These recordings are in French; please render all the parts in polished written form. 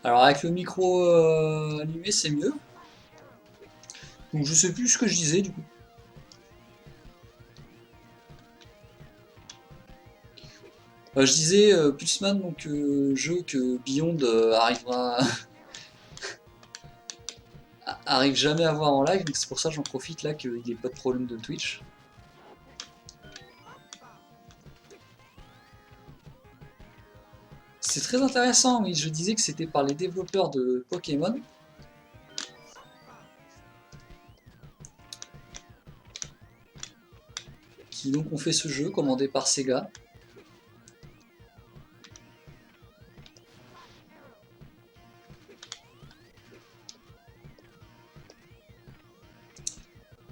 Alors avec le micro allumé, c'est mieux. Donc je sais plus ce que je disais du coup. Je disais Pulseman, donc jeu que Beyond arrive jamais à voir en live, donc c'est pour ça que j'en profite là qu'il n'y ait pas de problème de Twitch. C'est très intéressant, oui, je disais que c'était par les développeurs de Pokémon. Qui donc ont fait ce jeu commandé par Sega.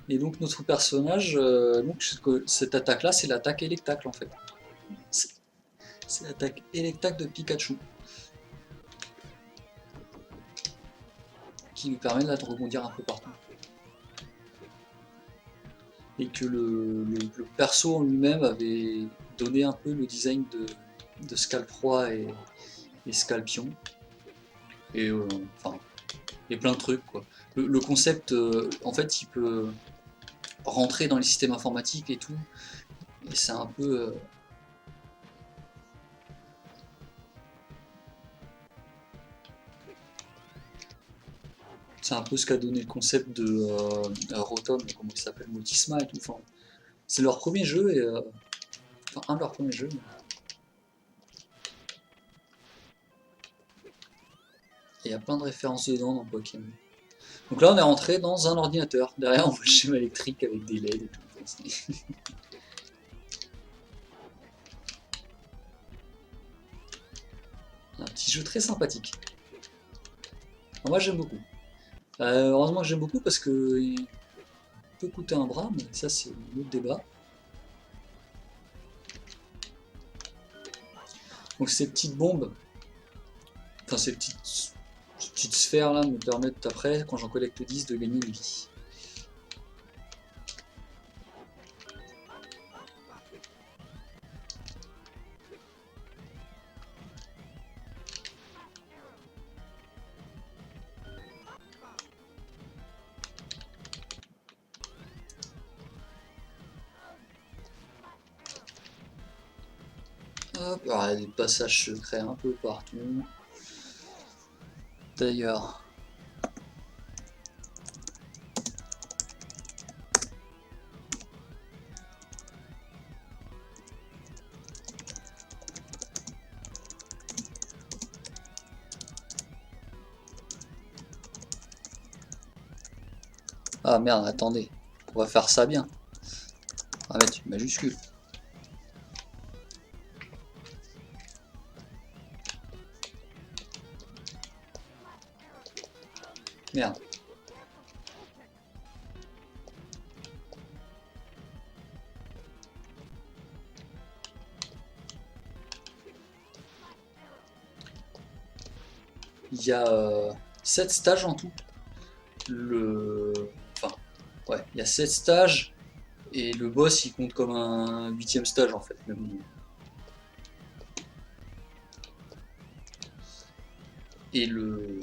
Et donc notre personnage, donc cette attaque-là, c'est l'attaque électacle en fait. C'est l'attaque électacle de Pikachu, qui lui permet là, de rebondir un peu partout. Et que le perso en lui-même avait donné un peu le design de Scalproie et Scalpion. Et enfin, et plein de trucs quoi. Le concept, en fait, il peut rentrer dans les systèmes informatiques et tout. Et c'est un peu, c'est un peu ce qu'a donné le concept de Rotom, comment il s'appelle, Multisma et tout. Enfin, c'est leur premier jeu et enfin un de leurs premiers jeux. Et il y a plein de références dedans dans Pokémon. Donc là, on est rentré dans un ordinateur. Derrière, on voit le schéma électrique avec des LED et tout. C'est un petit jeu très sympathique. Alors moi, j'aime beaucoup. Heureusement que j'aime beaucoup parce que il peut coûter un bras, mais ça, c'est un autre débat. Donc ces petites bombes, enfin ces petites sphères là me permettent après, quand j'en collecte 10, de gagner une vie. Hop, ah, des passages secrets un peu partout. D'ailleurs, ah merde, attendez, on va faire ça bien. On va mettre une majuscule. Merde. Il y a 7 stages en tout. Le... Enfin, ouais, il y a 7 stages et le boss il compte comme un huitième stage en fait. Même. Et le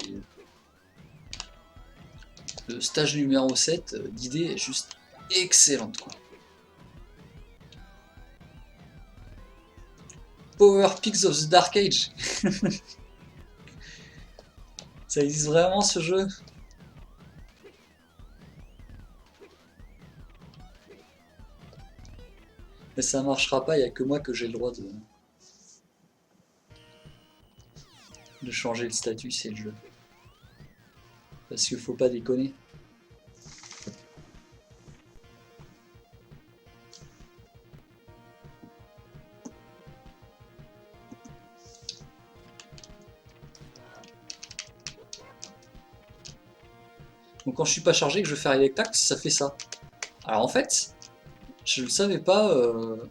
stage numéro 7, l'idée est juste excellente quoi. Power Peaks of the Dark Age. Ça existe vraiment ce jeu? Mais ça marchera pas, il n'y a que moi que j'ai le droit de changer le statut, c'est le jeu. Parce qu'il faut pas déconner. Donc quand je suis pas chargé que je veux faire Electax, ça fait ça. Alors en fait, je le savais pas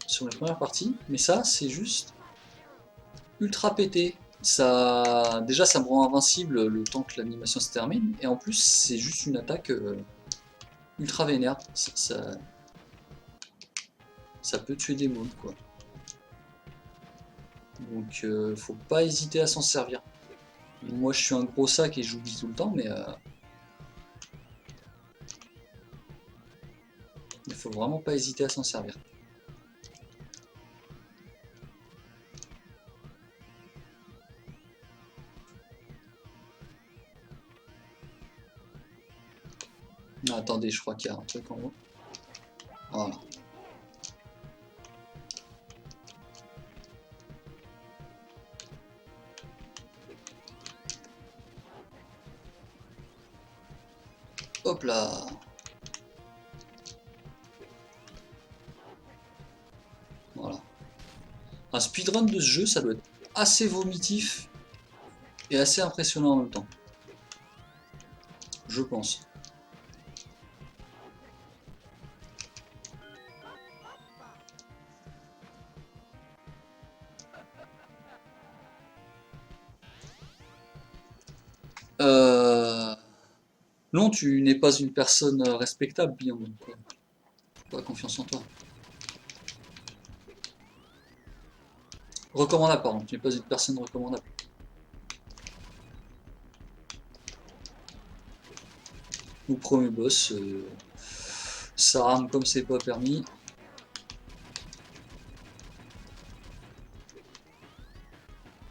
sur la première partie, mais ça c'est juste ultra pété. Ça, déjà ça me rend invincible le temps que l'animation se termine, et en plus c'est juste une attaque ultra vénère. Ça peut tuer des mobs quoi. Donc faut pas hésiter à s'en servir. Moi je suis un gros sac et j'oublie tout le temps, mais il faut vraiment pas hésiter à s'en servir. Ah, attendez, je crois qu'il y a un truc en haut. Voilà. Hop là. Voilà. Un speedrun de ce jeu, ça doit être assez vomitif et assez impressionnant en même temps. Je pense. Euh... Non, tu n'es pas une personne respectable, Bion. Pas confiance en toi. Recommandable, pardon. Tu n'es pas une personne recommandable. Au premier boss, ça rame comme c'est pas permis.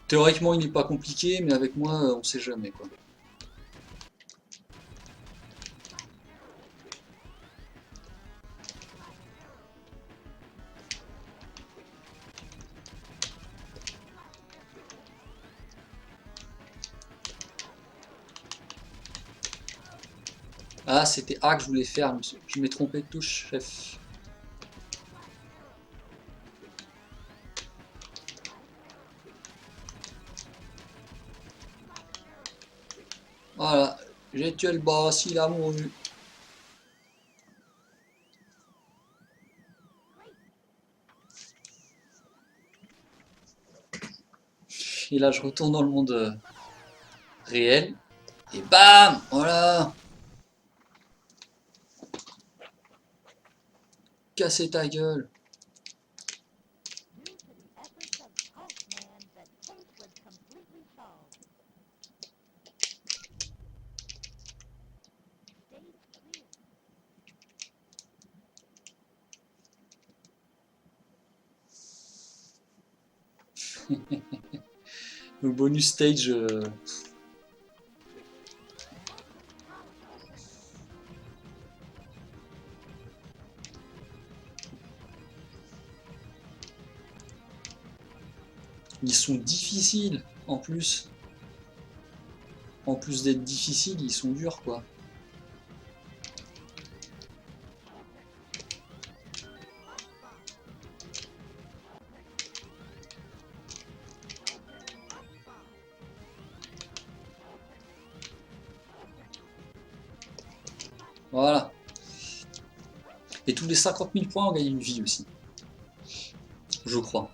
Théoriquement, il n'est pas compliqué, mais avec moi, on sait jamais, quoi. Ah, c'était A que je voulais faire, je m'ai trompé de touche, chef. Voilà, j'ai tué le boss, il a mouru. Et là, je retourne dans le monde réel. Et bam, voilà. Casser ta gueule. Le bonus stage. Ils sont difficiles en plus. En plus d'être difficiles, ils sont durs quoi. Voilà. Et tous les 50 000 points, on gagne une vie aussi. Je crois.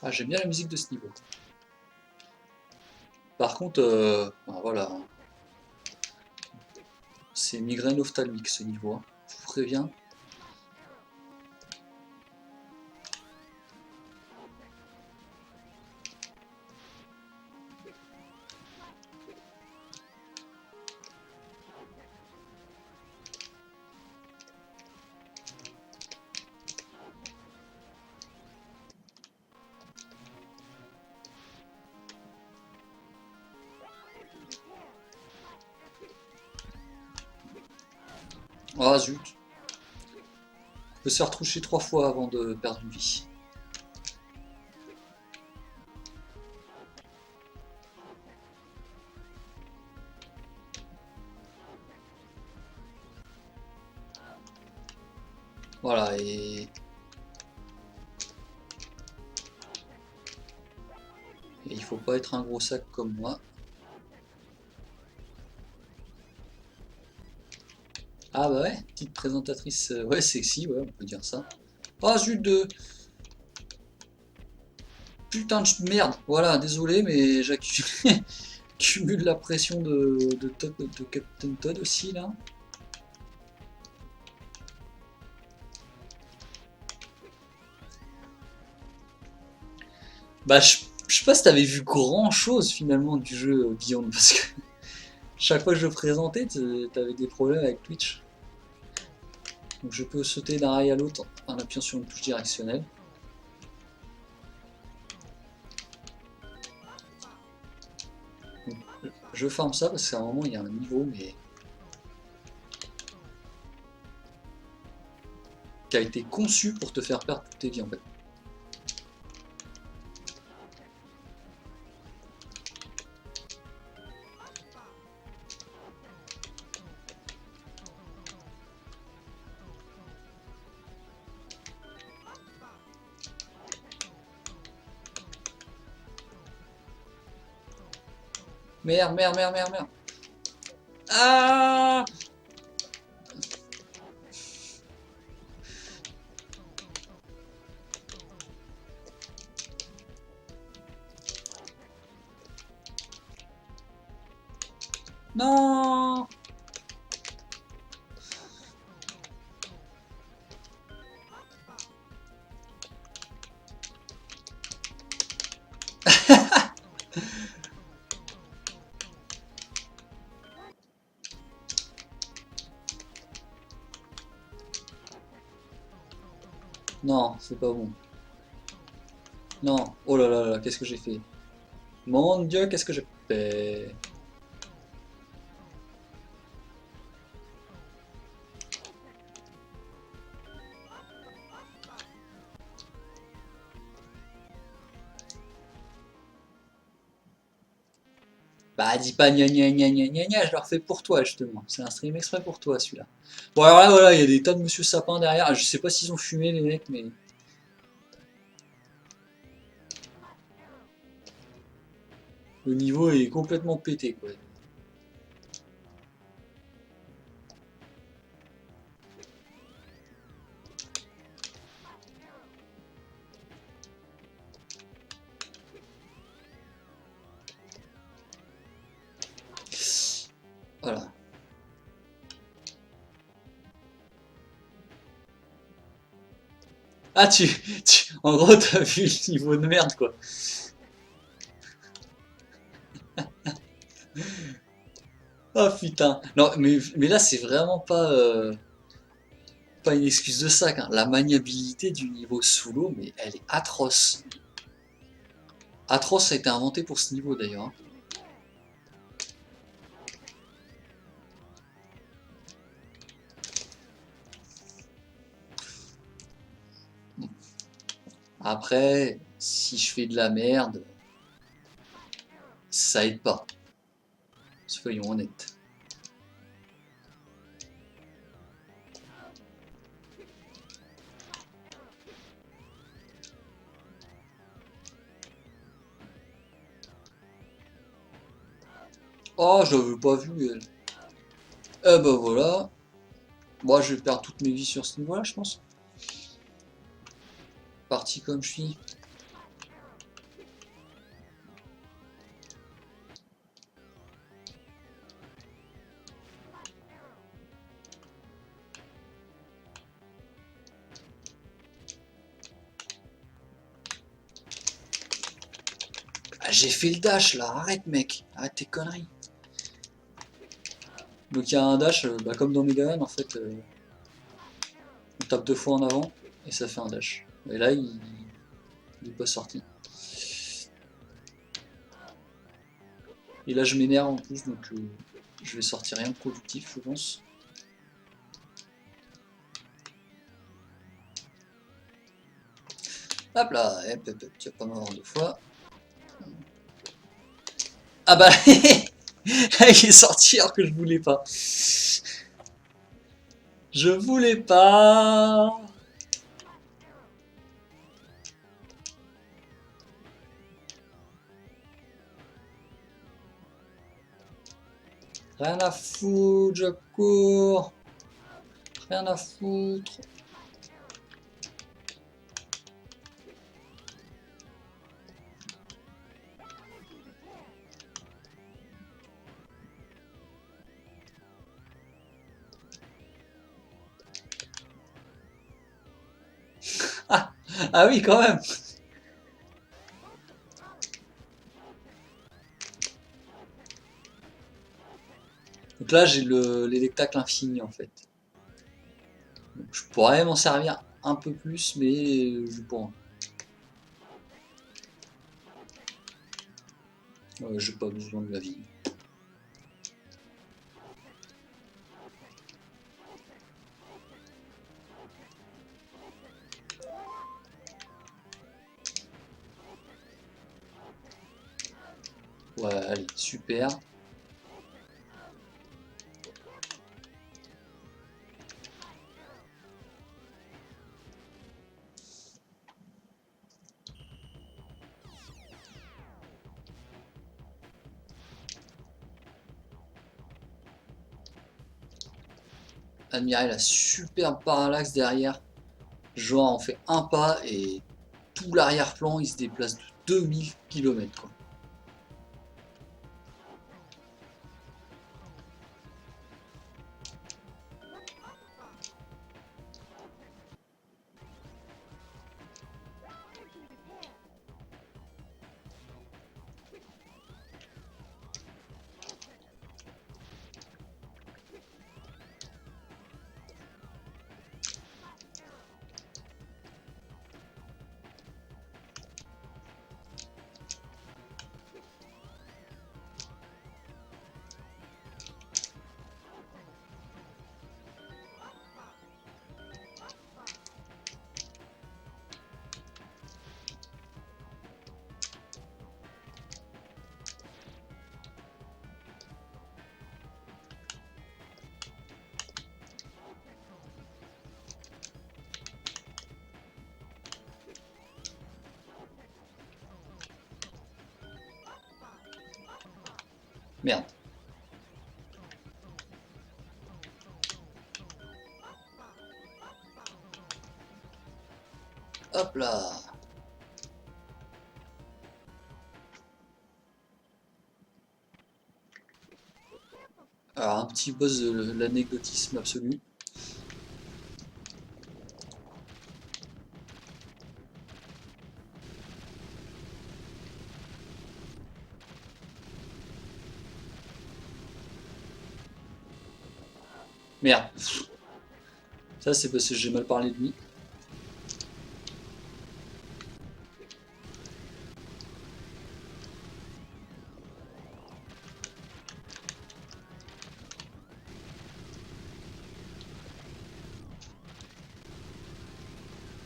Ah, j'aime bien la musique de ce niveau. Par contre, bah, voilà. C'est migraine ophtalmique ce niveau. Hein. Je vous préviens. Ah zut. On peut se faire toucher 3 fois avant de perdre une vie. Voilà, et il faut pas être un gros sac comme moi. Ah bah ouais, petite présentatrice, ouais, sexy, ouais, on peut dire ça. Ah zut de... Putain de merde. Voilà, désolé, mais j'accumule cumule la pression de Captain Todd aussi, là. Bah, je sais pas si t'avais vu grand chose finalement du jeu Beyond, parce que chaque fois que je le présentais, t'avais des problèmes avec Twitch. Donc je peux sauter d'un rail à l'autre en appuyant sur une touche directionnelle. Donc, je ferme ça parce qu'à un moment il y a un niveau mais qui a été conçu pour te faire perdre toutes tes vies en fait. Merde, merde, merde, merde, merde. Ah! Non! Non, c'est pas bon. Non. Oh là là là, qu'est-ce que j'ai fait? Mon Dieu, qu'est-ce que j'ai fait? Bah dis pas gna gna gna gna gna gna, je le refais pour toi justement. C'est un stream exprès pour toi celui-là. Bon alors là voilà, il y a des tas de Monsieur Sapin derrière. Je sais pas s'ils ont fumé les mecs, mais le niveau est complètement pété quoi. Voilà. Ah en gros t'as vu le niveau de merde quoi. Oh putain. Non mais là c'est vraiment pas une excuse de sac, hein. La maniabilité du niveau sous l'eau, mais elle est atroce. Atroce a été inventé pour ce niveau d'ailleurs, hein. Après, si je fais de la merde, ça aide pas. Soyons honnêtes. Oh, je l'avais pas vu elle. Eh ben voilà. Moi, je vais perdre toutes mes vies sur ce niveau-là, je pense. Parti comme je suis. Ah, j'ai fait le dash là, arrête mec. Arrête tes conneries. Donc il y a un dash, bah, comme dans Megaman en fait. On tape deux fois en avant et ça fait un dash. Et là, il est pas sorti. Et là, je m'énerve en plus, donc je vais sortir rien de productif, je pense. Hop là, hop, hop, hop, tu vas pas m'avoir deux fois. Ah bah, il est sorti alors que je voulais pas. Je voulais pas. Rien à foutre, je cours. Rien à foutre. Ah oui, quand même. Donc là, j'ai l'électacle infini en fait. Donc, je pourrais m'en servir un peu plus, mais je pourrais. J'ai pas besoin de la vie. Ouais, allez, super. Admirer la superbe parallaxe derrière. Genre, on fait un pas et tout l'arrière-plan, il se déplace de 2000 km quoi. Merde. Hop là. Alors, un petit boss de l'anecdotisme absolu. Merde. Ça, c'est parce que j'ai mal parlé de lui.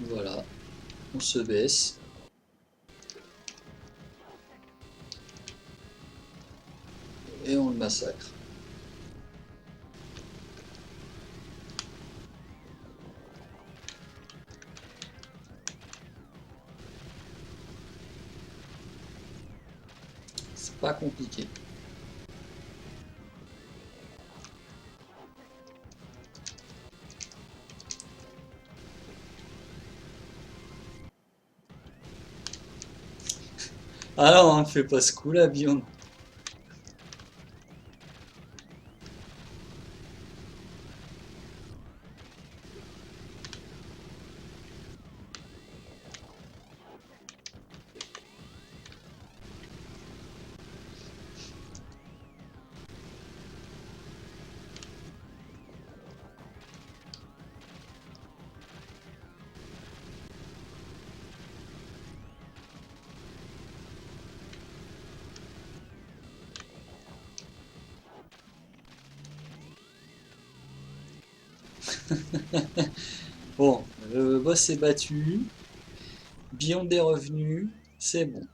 Voilà. On se baisse. Et on le massacre. C'est pas compliqué. Ah non, on fait pas ce coup là, Beyond. Bon, le boss est battu. Beyond est revenu. C'est bon.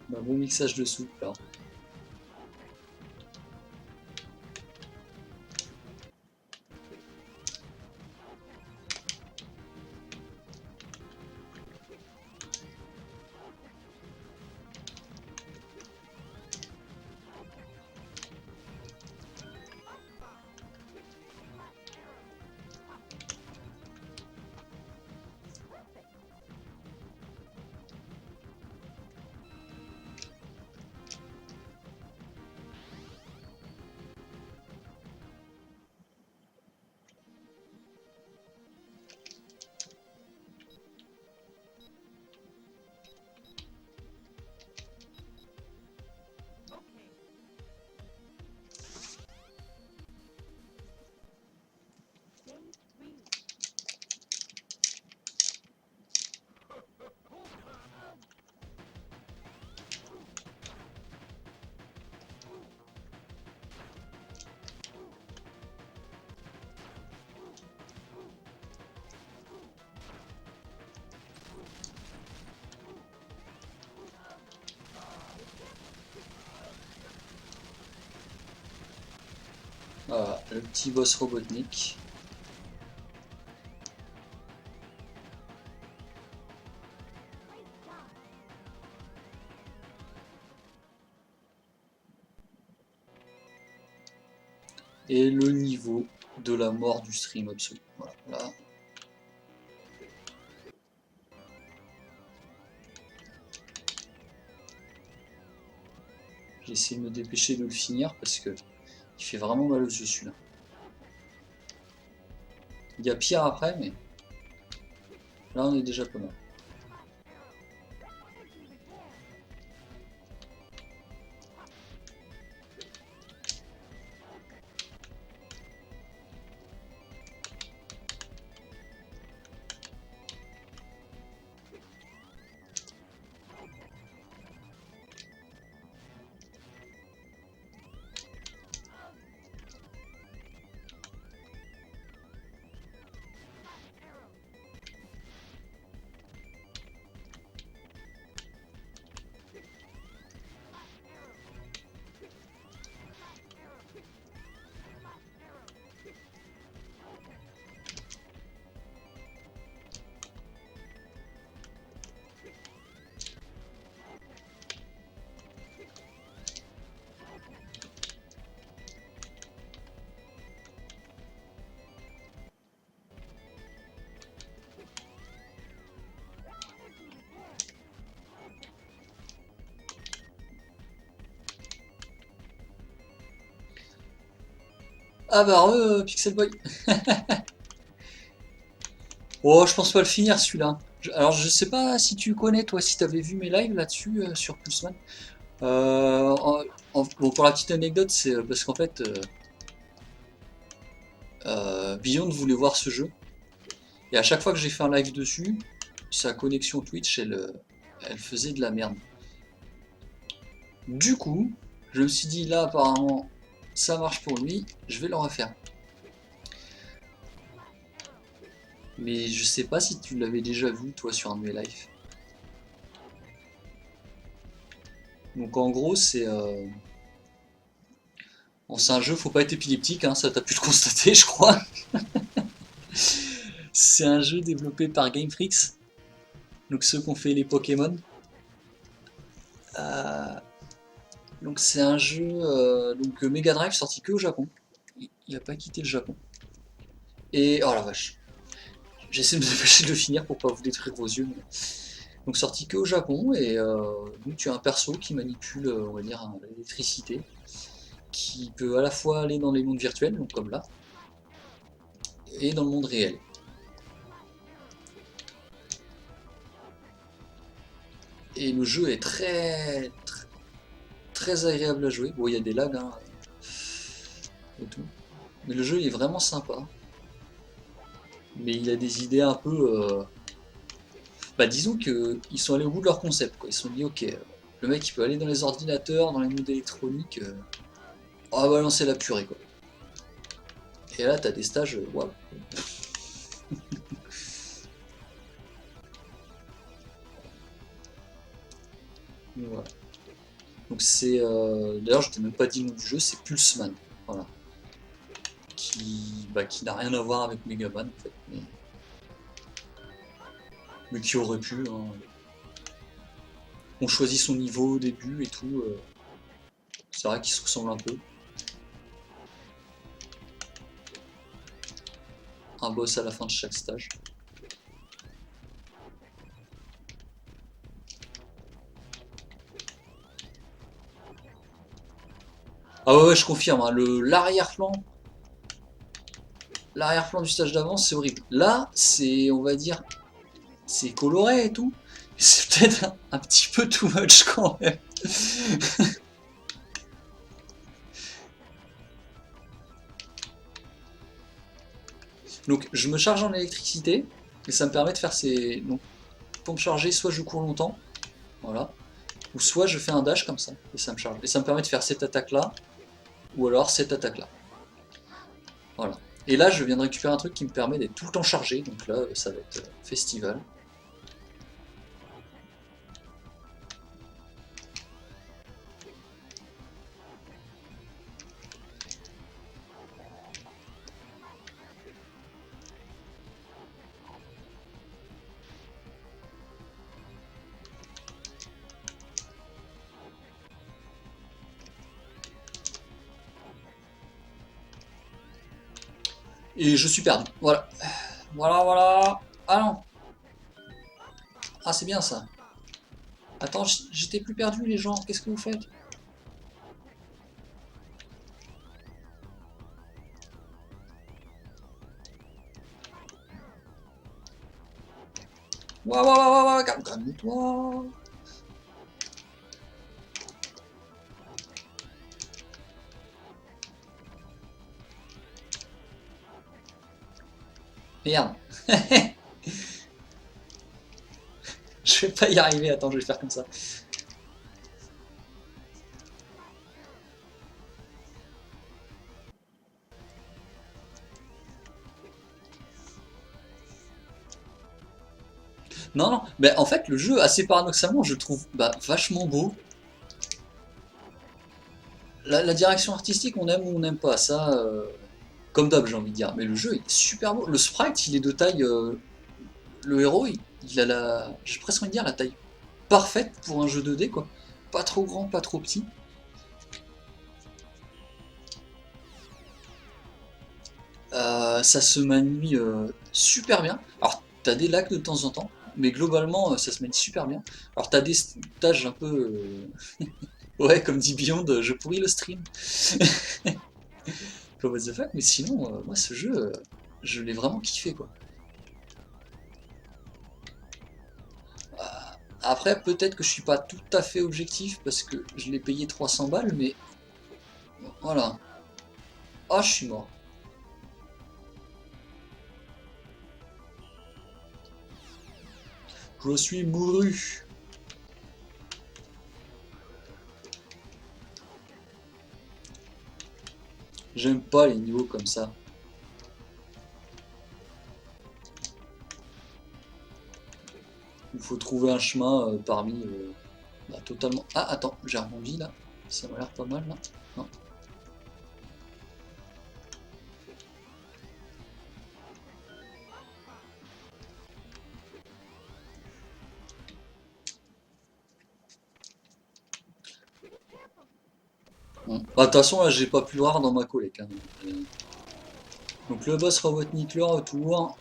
Bah, bon mixage de soupe là. Voilà, le petit boss Robotnik. Et le niveau de la mort du stream absolu. Voilà, là. J'essaie de me dépêcher de le finir parce que il fait vraiment mal aux yeux celui-là. Il y a pire après, mais là on est déjà pas mal. Ah bah Pixel Boy. Oh, je pense pas le finir celui-là. Alors je sais pas si tu connais toi, si t'avais vu mes lives là-dessus sur Pulseman. Bon, pour la petite anecdote, c'est parce qu'en fait Beyond voulait voir ce jeu et à chaque fois que j'ai fait un live dessus, sa connexion Twitch elle faisait de la merde. Du coup, je me suis dit là apparemment ça marche pour lui, je vais le refaire. Mais je sais pas si tu l'avais déjà vu toi sur un de mes lives. Donc en gros c'est un jeu, faut pas être épileptique, hein, ça t'as pu le constater je crois. C'est un jeu développé par Game Freaks, donc ceux qui ont fait les Pokémon. Euh, donc c'est un jeu Mega Drive sorti que au Japon. Il a pas quitté le Japon. Et oh la vache, j'essaie de me dépêcher de le finir pour pas vous détruire vos yeux. Mais... Donc sorti que au Japon et donc tu as un perso qui manipule, on va dire, l'électricité, qui peut à la fois aller dans les mondes virtuels, donc comme là, et dans le monde réel. Et le jeu est très agréable à jouer. Bon, il y a des lags hein, et tout, mais le jeu est vraiment sympa. Mais il a des idées un peu. Bah, disons qu'ils sont allés au bout de leur concept. Quoi. Ils se sont dit, ok, le mec il peut aller dans les ordinateurs, dans les mondes électroniques, on va balancer la purée quoi. Et là, t'as des stages, waouh. Voilà. Donc c'est. D'ailleurs, je t'ai même pas dit le nom du jeu, c'est Pulseman. Voilà. Qui n'a rien à voir avec Megaman en fait. Mais qui aurait pu. Hein. On choisit son niveau au début et tout. C'est vrai qu'ils se ressemblent un peu. Un boss à la fin de chaque stage. Ah ouais, je confirme, hein, l'arrière-plan du stage d'avant, c'est horrible. Là, c'est, on va dire, c'est coloré et tout. C'est peut-être un petit peu too much quand même. Donc, je me charge en électricité et ça me permet de faire ces. Donc, pour me charger, soit je cours longtemps, voilà, ou soit je fais un dash comme ça et ça me charge. Et ça me permet de faire cette attaque là, ou alors cette attaque là. Voilà. Et là, je viens de récupérer un truc qui me permet d'être tout le temps chargé. Donc là, ça va être festival. Et je suis perdu. Voilà. Voilà, voilà. Ah non. Ah, c'est bien ça. Attends, j'étais plus perdu, les gens. Qu'est-ce que vous faites? Waouh, waouh, waouh, waouh, calme-toi. Merde. Je vais pas y arriver. Attends, je vais faire comme ça. Non, non. Mais en fait, le jeu, assez paradoxalement, je trouve vachement beau. La direction artistique, on aime ou on n'aime pas. Ça, comme d'hab, j'ai envie de dire. Mais le jeu, il est super beau. Le sprite, il est de taille. Le héros, il a la. J'ai presque envie de dire la taille parfaite pour un jeu 2D, quoi. Pas trop grand, pas trop petit. Ça se manie super bien. Alors, t'as des lags de temps en temps, mais globalement, ça se manie super bien. Alors, t'as des stages un peu. Ouais, comme dit Beyond, je pourris le stream. Comme what the fuck, mais sinon, moi, ce jeu, je l'ai vraiment kiffé, quoi. Euh, Après, peut-être que je suis pas tout à fait objectif parce que je l'ai payé 300 balles, mais voilà. Ah, je suis mort. Je suis mouru. J'aime pas les niveaux comme ça. Il faut trouver un chemin parmi totalement. Ah, attends, j'ai rebondi là. Ça m'a l'air pas mal là. Non. Bon. Bah, de toute façon, là, j'ai pas pu le voir dans ma collègue, hein. Donc, le boss Robotnik, le retour.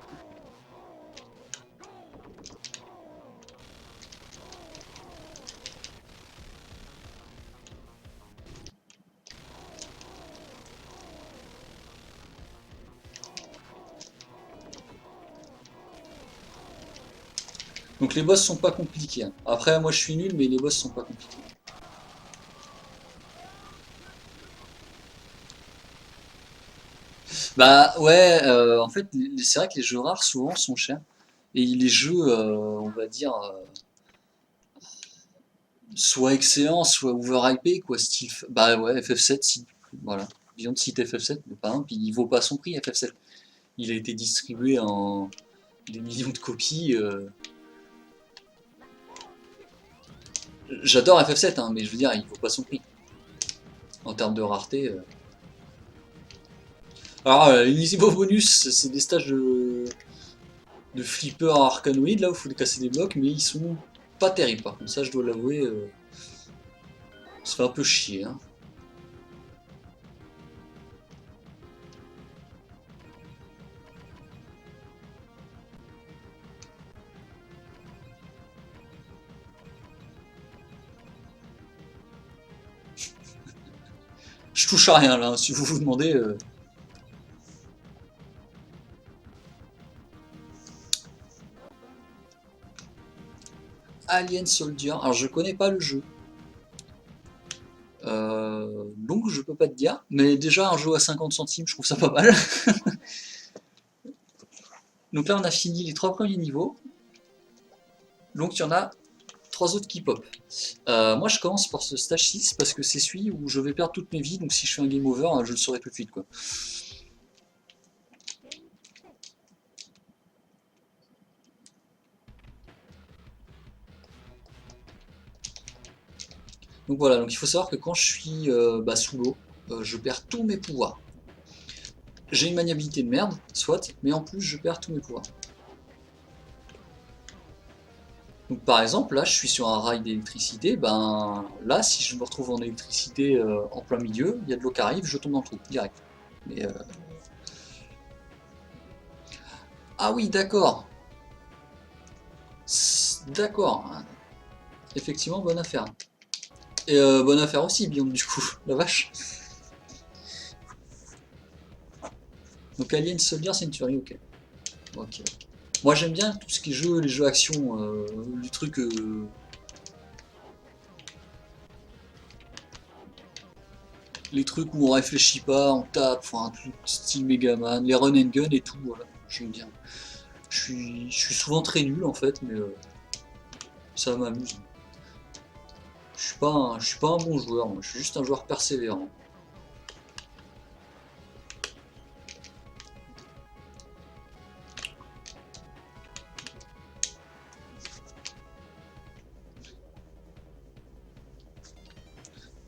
Donc, les boss sont pas compliqués, hein. Après, moi, je suis nul, mais les boss sont pas compliqués. Bah, ouais, en fait, c'est vrai que les jeux rares, souvent, sont chers. Et les jeux, on va dire, soit excellents, soit overhypés, quoi, style. Bah ouais, FF7, si. Voilà. Beyond cite FF7, mais par exemple, il vaut pas son prix, FF7. Il a été distribué en des millions de copies. J'adore FF7, hein, mais je veux dire, il vaut pas son prix. En termes de rareté. Alors, les niveaux bonus, c'est des stages de flipper arcanoïdes, là, où il faut casser des blocs, mais ils sont pas terribles, par contre. Ça, je dois l'avouer, ça fait un peu chier, hein. Je touche à rien, là, hein, si vous vous demandez. Alien Soldier. Alors, je connais pas le jeu. Donc je peux pas te dire, mais déjà un jeu à 50 centimes, je trouve ça pas mal. Donc là on a fini les trois premiers niveaux, donc il y en a trois autres qui pop. Moi je commence par ce stage 6 parce que c'est celui où je vais perdre toutes mes vies, donc si je fais un game over, je le saurai tout de suite, quoi. Donc voilà, donc il faut savoir que quand je suis sous l'eau, je perds tous mes pouvoirs. J'ai une maniabilité de merde, soit, mais en plus je perds tous mes pouvoirs. Donc par exemple, là je suis sur un rail d'électricité, ben là si je me retrouve en électricité en plein milieu, il y a de l'eau qui arrive, je tombe dans le trou, direct. Mais Ah oui, d'accord. D'accord. Effectivement, bonne affaire. Et bonne affaire aussi, Beyond, du coup. La vache. Donc Alien Soldier Century, ok. Ok. Moi j'aime bien tout ce qui est jeu, les jeux action, les trucs. Les trucs où on réfléchit pas, on tape, enfin un truc style Megaman, les run and gun et tout, voilà. J'aime bien. Je suis souvent très nul en fait, mais ça m'amuse. Je suis pas un bon joueur, moi. Je suis juste un joueur persévérant.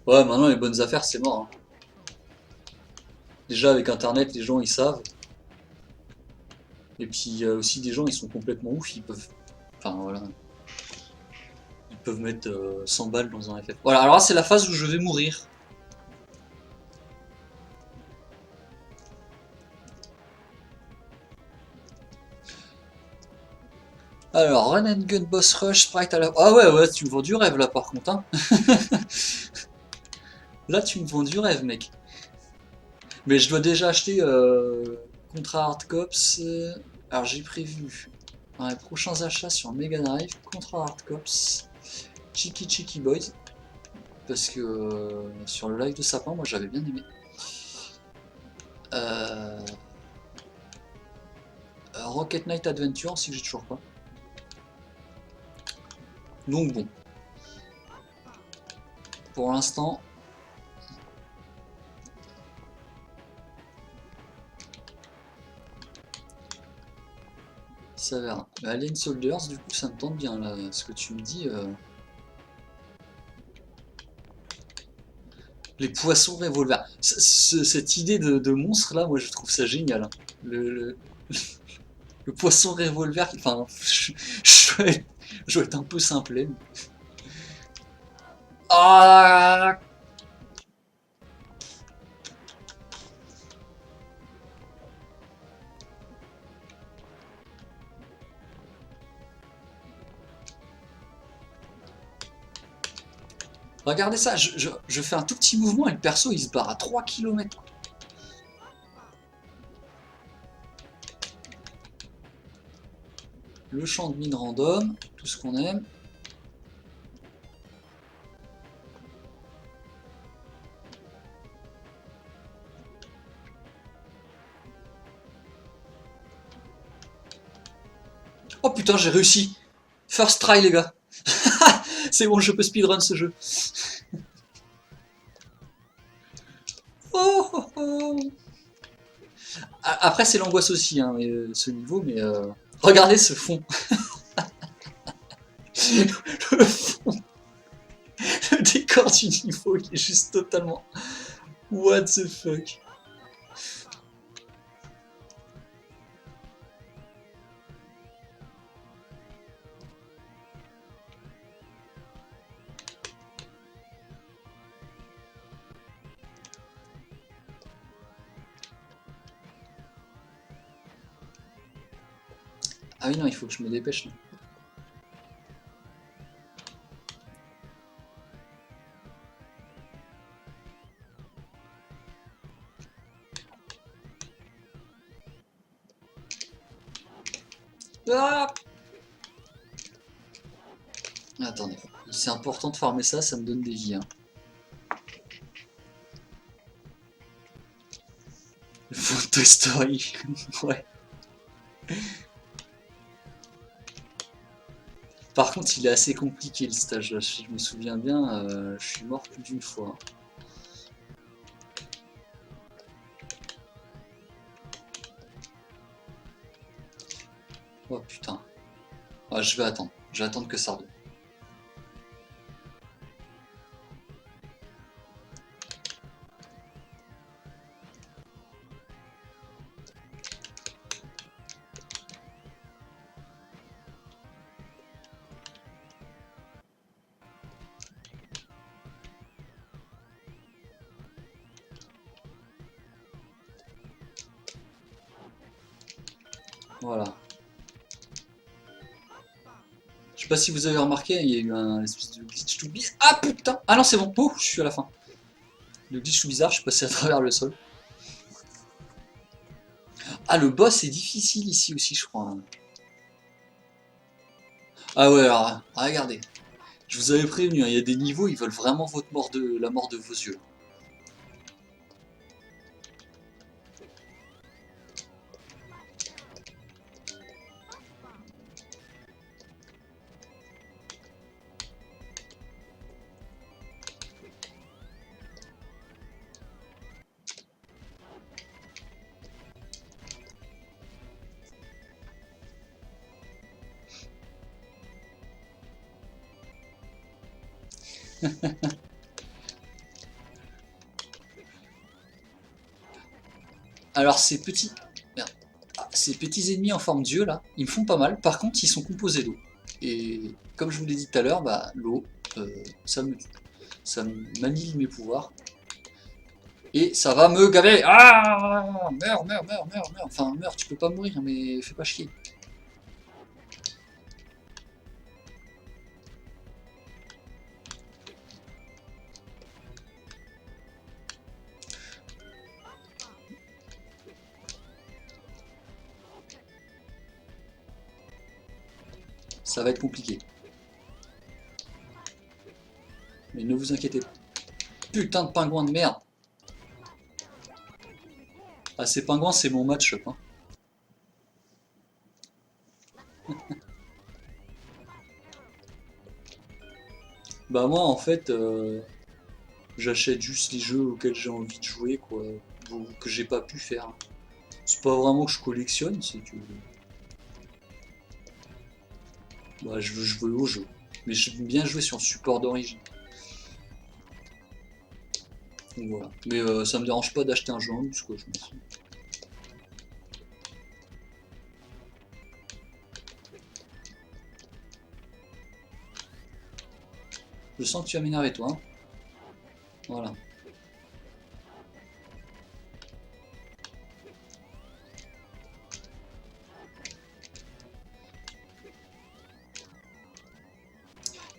Ouais, maintenant les bonnes affaires c'est mort, hein. Déjà avec internet les gens ils savent. Et puis il y a aussi des gens ils sont complètement ouf, ils peuvent. Enfin voilà. Ils peuvent mettre 100 balles dans un FF. Voilà, alors là c'est la phase où je vais mourir. Alors, Run and Gun Boss Rush, Sprite à la... Ah ouais, ouais, tu me vends du rêve là par contre, hein. Là tu me vends du rêve, mec. Mais je dois déjà acheter Contra Hard Cops. Alors j'ai prévu dans les prochains achats sur Mega Drive, Contra Hard Cops, Cheeky Cheeky Boys. Parce que sur le live de Sapin, moi j'avais bien aimé. Euh, Rocket Knight Adventure, si j'ai toujours pas. Donc bon, pour l'instant, ça verra. Mais Alien Soldiers, du coup, ça me tente bien là, ce que tu me dis. Les poissons revolver. Cette idée de monstre là, moi je trouve ça génial, hein. Le, le poisson revolver, enfin, je dois être un peu simplet. Ah, regardez ça, je fais un tout petit mouvement et le perso il se barre à 3 km. Le champ de mine random, tout ce qu'on aime. Oh putain, j'ai réussi. First try, les gars. C'est bon, je peux speedrun ce jeu. Oh, oh, oh. Après, c'est l'angoisse aussi, hein, ce niveau, mais regardez ce fond. Le fond, le décor du niveau qui est juste totalement. What the fuck. Ah oui, non, il faut que je me dépêche là. Ah, attendez, c'est important de farmer ça, ça me donne des vies, hein. Le fond de Toy Story. Ouais. Par contre, il est assez compliqué le stage là. Si je me souviens bien, je suis mort plus d'une fois. Oh putain. Ah, je vais attendre. Je vais attendre que ça revienne. Voilà. Je sais pas si vous avez remarqué, il y a eu un espèce de glitch tout bizarre. Ah putain! Ah non, c'est bon. Oh, je suis à la fin. Le glitch tout bizarre, je suis passé à travers le sol. Ah, le boss est difficile ici aussi, je crois. Ah ouais, alors, regardez. Je vous avais prévenu, hein, il y a des niveaux, ils veulent vraiment la mort de vos yeux. Alors ces petits, merde. Ah, ces petits ennemis en forme d'yeux là, ils me font pas mal. Par contre, ils sont composés d'eau. Et comme je vous l'ai dit tout à l'heure, bah, l'eau, euh, ça me manie mes pouvoirs. Et ça va me gaver. Ah, meurs, meurs, meurs, meurs, meurs. Enfin, meurs, tu peux pas mourir, mais fais pas chier. Ça va être compliqué. Mais ne vous inquiétez pas. Putain de pingouin de merde. Ah, ces pingouins, c'est mon match-up. Hein. Bah moi, en fait, j'achète juste les jeux auxquels j'ai envie de jouer, quoi. Ou que j'ai pas pu faire. C'est pas vraiment que je collectionne, c'est que bah, je veux jouer au jeu. Mais j'aime bien jouer sur le support d'origine. Donc voilà. Mais ça me dérange pas d'acheter un jeu en plus, quoi, je m'en fous. Je sens que tu vas m'énerver, toi. Hein. Voilà.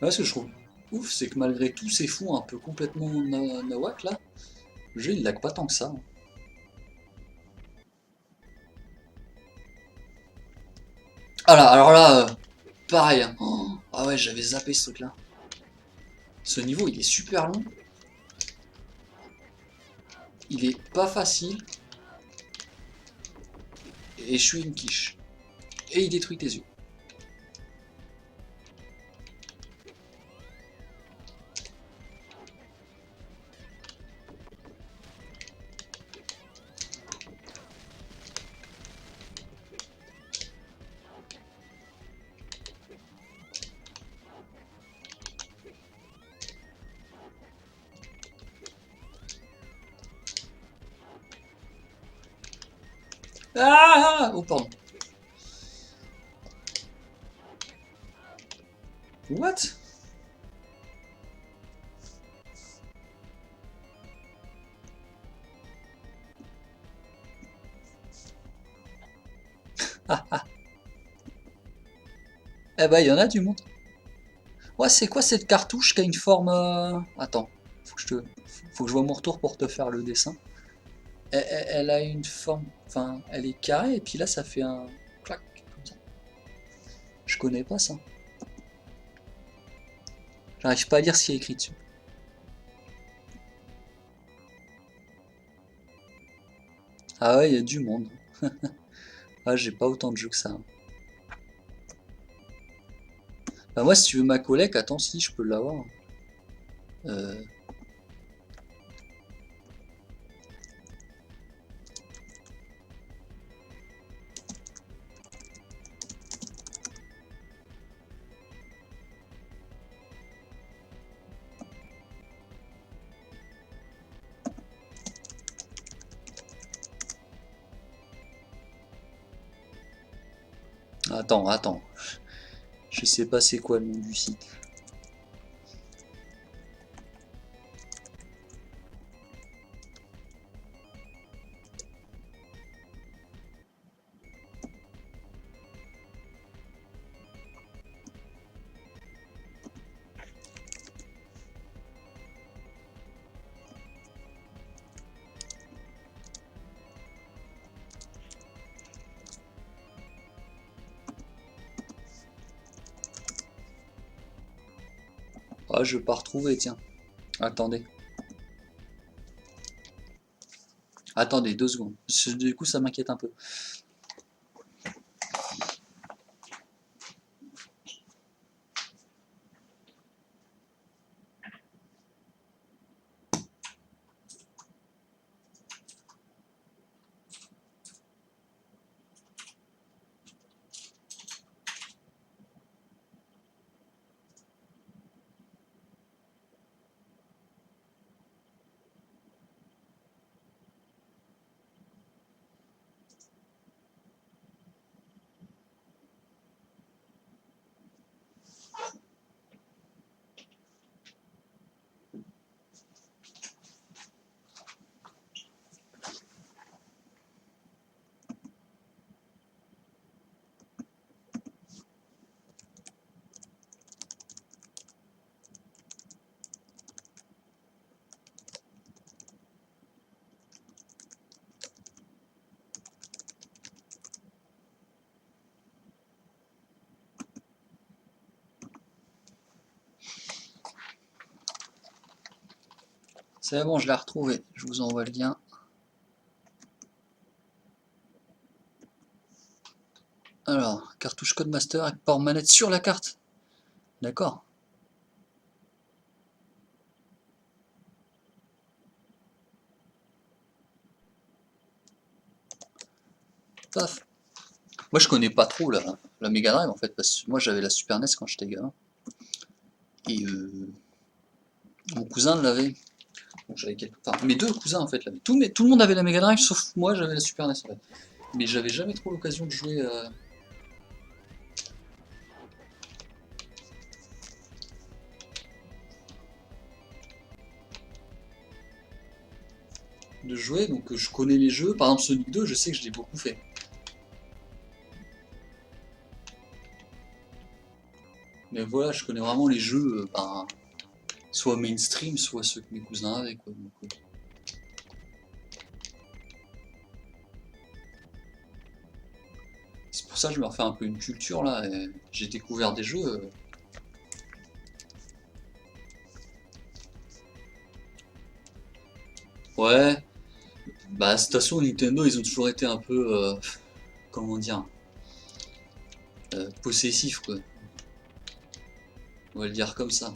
Là, ce que je trouve ouf, c'est que malgré tous ces fonds un peu complètement nawak, là, le jeu, il lag pas tant que ça. Hein. Ah là, alors là, pareil. Hein. Oh, ah ouais, j'avais zappé ce truc-là. Ce niveau, il est super long. Il est pas facile. Et je suis une quiche. Et il détruit tes yeux. Ah! Oh, pardon. What? Eh ben, il y en a du monde. Ouais, c'est quoi cette cartouche qui a une forme... Attends, faut que je vois mon retour pour te faire le dessin. Elle a une forme... Enfin, elle est carrée, et puis là, ça fait un... Clac, comme ça. Je connais pas ça. J'arrive pas à lire ce qui est écrit dessus. Ah ouais, il y a du monde. Ah, j'ai pas autant de jeux que ça. Bah moi, si tu veux ma collègue, attends, si, je peux l'avoir. Euh... Attends, attends. Je sais pas c'est quoi le nom du site. Ah, je vais pas retrouver, tiens. Attendez. Attendez, 2 secondes. Du coup, ça m'inquiète un peu. C'est bon, je l'ai retrouvé. Je vous envoie le lien. Alors, cartouche Codemaster avec port manette sur la carte. D'accord. Paf. Moi, je connais pas trop la Mega Drive en fait, parce que moi j'avais la Super NES quand j'étais gamin. Et mon cousin l'avait. Donc j'avais enfin, mes 2 cousins en fait l'avaient. Tout le monde avait la Mega Drive sauf moi, j'avais la Super NES en fait. Mais j'avais jamais trop l'occasion de jouer. Donc je connais les jeux. Par exemple, Sonic 2, je sais que je l'ai beaucoup fait. Mais voilà, je connais vraiment les jeux, soit mainstream, soit ceux que mes cousins avaient, quoi. Donc, c'est pour ça que je me refais un peu une culture là. Et j'ai découvert des jeux. Ouais, bah de toute façon Nintendo ils ont toujours été un peu, comment dire, possessifs quoi. On va le dire comme ça.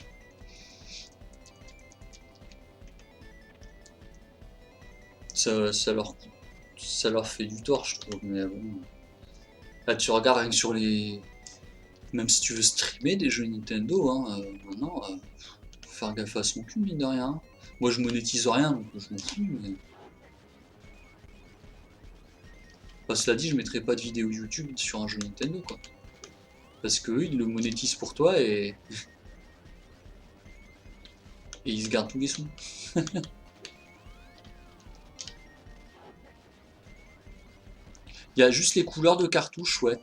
Ça leur fait du tort je trouve. Mais bon. Là tu regardes rien que sur les. Même si tu veux streamer des jeux Nintendo, hein, maintenant, faut faire gaffe à son cul mine de rien. Moi je monétise rien donc je m'en fous. Mais... Enfin, cela dit, je mettrai pas de vidéo YouTube sur un jeu Nintendo quoi. Parce qu'eux ils le monétisent pour toi et ils se gardent tous les sous. Il y a juste les couleurs de cartouche, ouais.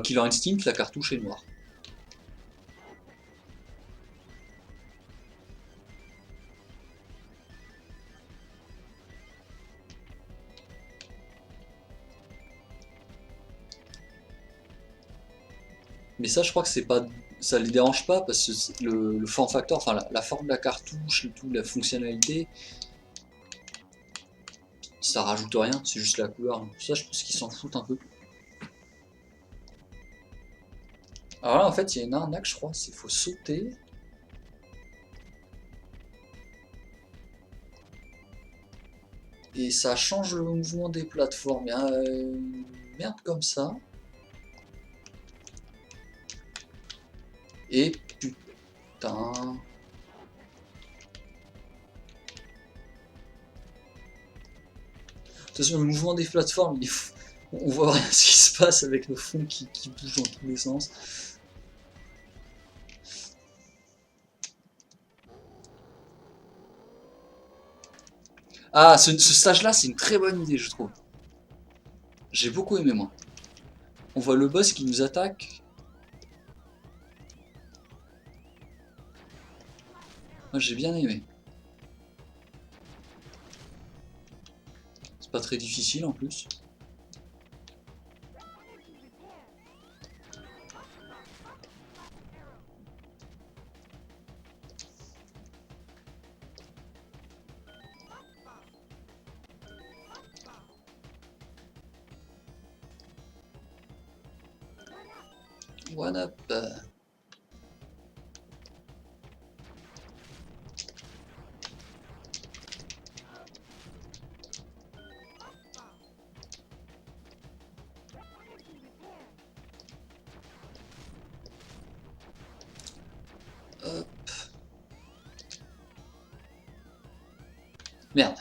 Killer Instinct, la cartouche est noire. Mais ça, je crois que c'est pas, ça les dérange pas parce que le form factor, enfin la forme de la cartouche et tout, la fonctionnalité, ça rajoute rien, c'est juste la couleur. Ça, je pense qu'ils s'en foutent un peu. Alors là, en fait, il y a une arnaque, je crois, c'est faut sauter. Et ça change le mouvement des plateformes. Il y a une merde comme ça. Et putain. De toute façon, le mouvement des plateformes, on voit rien ce qui se passe avec le fond qui bouge dans tous les sens. Ah, ce stage-là, c'est une très bonne idée, je trouve. J'ai beaucoup aimé, moi. On voit le boss qui nous attaque. Moi, j'ai bien aimé. C'est pas très difficile, en plus. One up. Hop. Merde.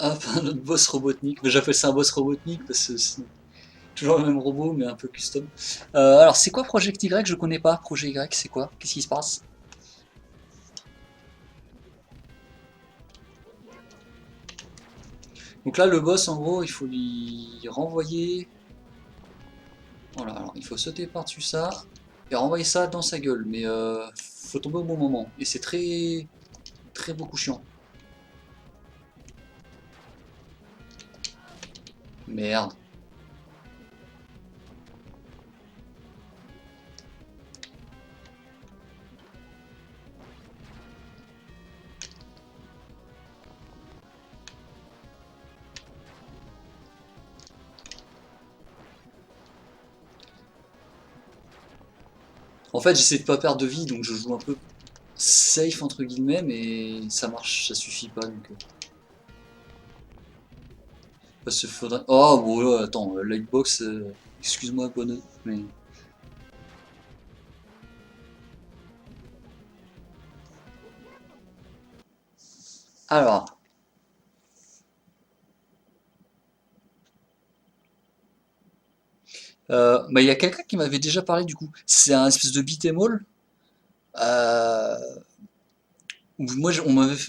Hop, un autre boss Robotnik. Mais j'appelle ça un boss Robotnik parce que c'est toujours le même robot mais un peu custom. Alors c'est quoi Project Y? Je connais pas. Projet Y, c'est quoi? Qu'est-ce qui se passe? Donc là le boss en gros il faut lui renvoyer. Voilà, alors il faut sauter par-dessus ça et renvoyer ça dans sa gueule. Mais faut tomber au bon moment. Et c'est très très beaucoup chiant. Merde. En fait j'essaie de pas perdre de vie donc je joue un peu safe entre guillemets mais ça marche, ça suffit pas donc. Parce que faudrait. Oh bon attends, Lightbox, excuse-moi bonne mais. Alors, bah, il y a quelqu'un qui m'avait déjà parlé du coup. C'est un espèce de beat'em all. Euh, où moi,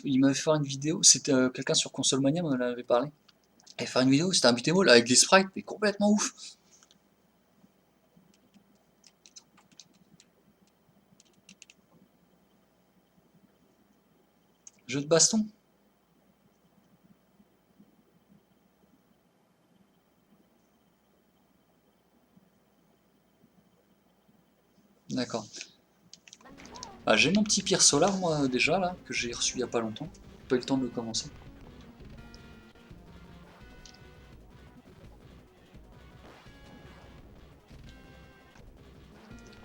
il m'avait fait une vidéo. C'était quelqu'un sur Console Mania m'en avait parlé. Et faire une vidéo, c'était un beat'em all avec des sprites, mais complètement ouf. Jeu de baston. D'accord. Ah, j'ai mon petit Pierre Solar moi déjà là, que j'ai reçu il y a pas longtemps. Pas eu le temps de le commencer.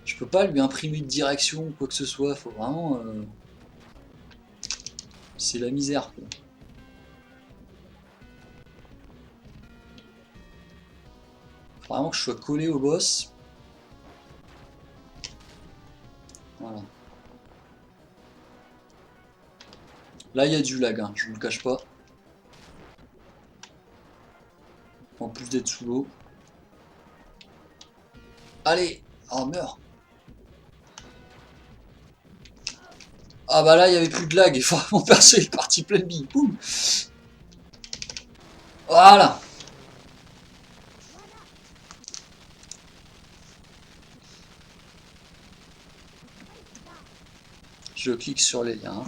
Je peux pas lui imprimer de direction ou quoi que ce soit. Faut vraiment. C'est la misère quoi. Faut vraiment que je sois collé au boss. Voilà. Là, il y a du lag, hein, je ne le cache pas. En plus d'être sous l'eau. Allez! Oh, meurs! Ah bah là, il n'y avait plus de lag. Et mon perso est parti plein de billes. Boum! Voilà! Je clique sur les liens.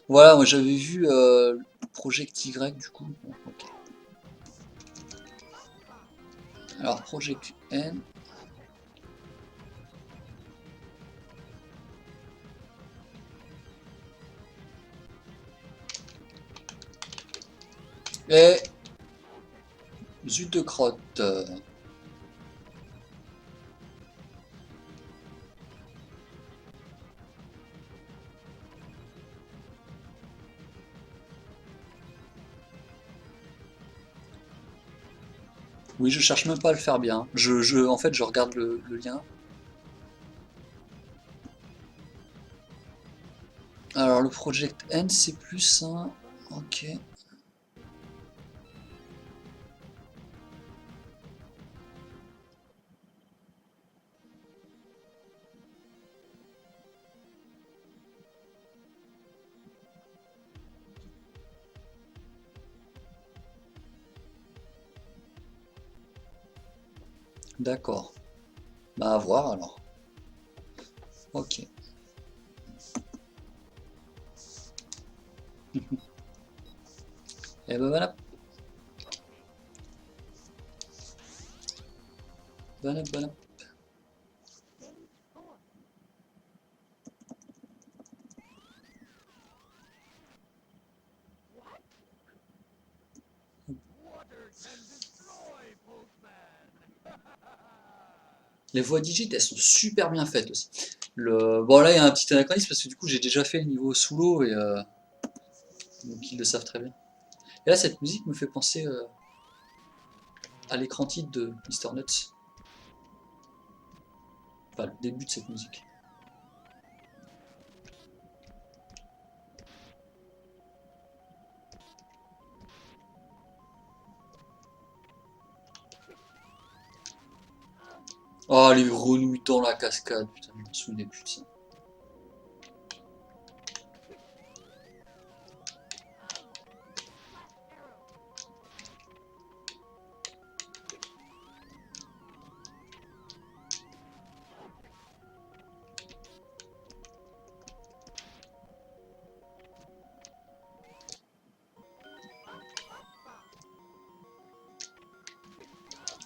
Voilà, moi j'avais vu Project Y du coup. Bon, ok. Alors, Project N. Et. Zut de crotte. Oui, je cherche même pas à le faire bien. En fait, je regarde le lien. Alors, le Project N, c'est plus un. Ok. D'accord. Bah à voir alors. Ok. Et ben voilà. Voilà, voilà. Les voix digites, elles sont super bien faites aussi. Bon là, il y a un petit anachronisme parce que du coup, j'ai déjà fait le niveau sous l'eau et donc ils le savent très bien. Et là, cette musique me fait penser à l'écran titre de Mister Nuts. Enfin, le début de cette musique. Oh, les renouilles dans la cascade, putain, je me souvenais plus de ça.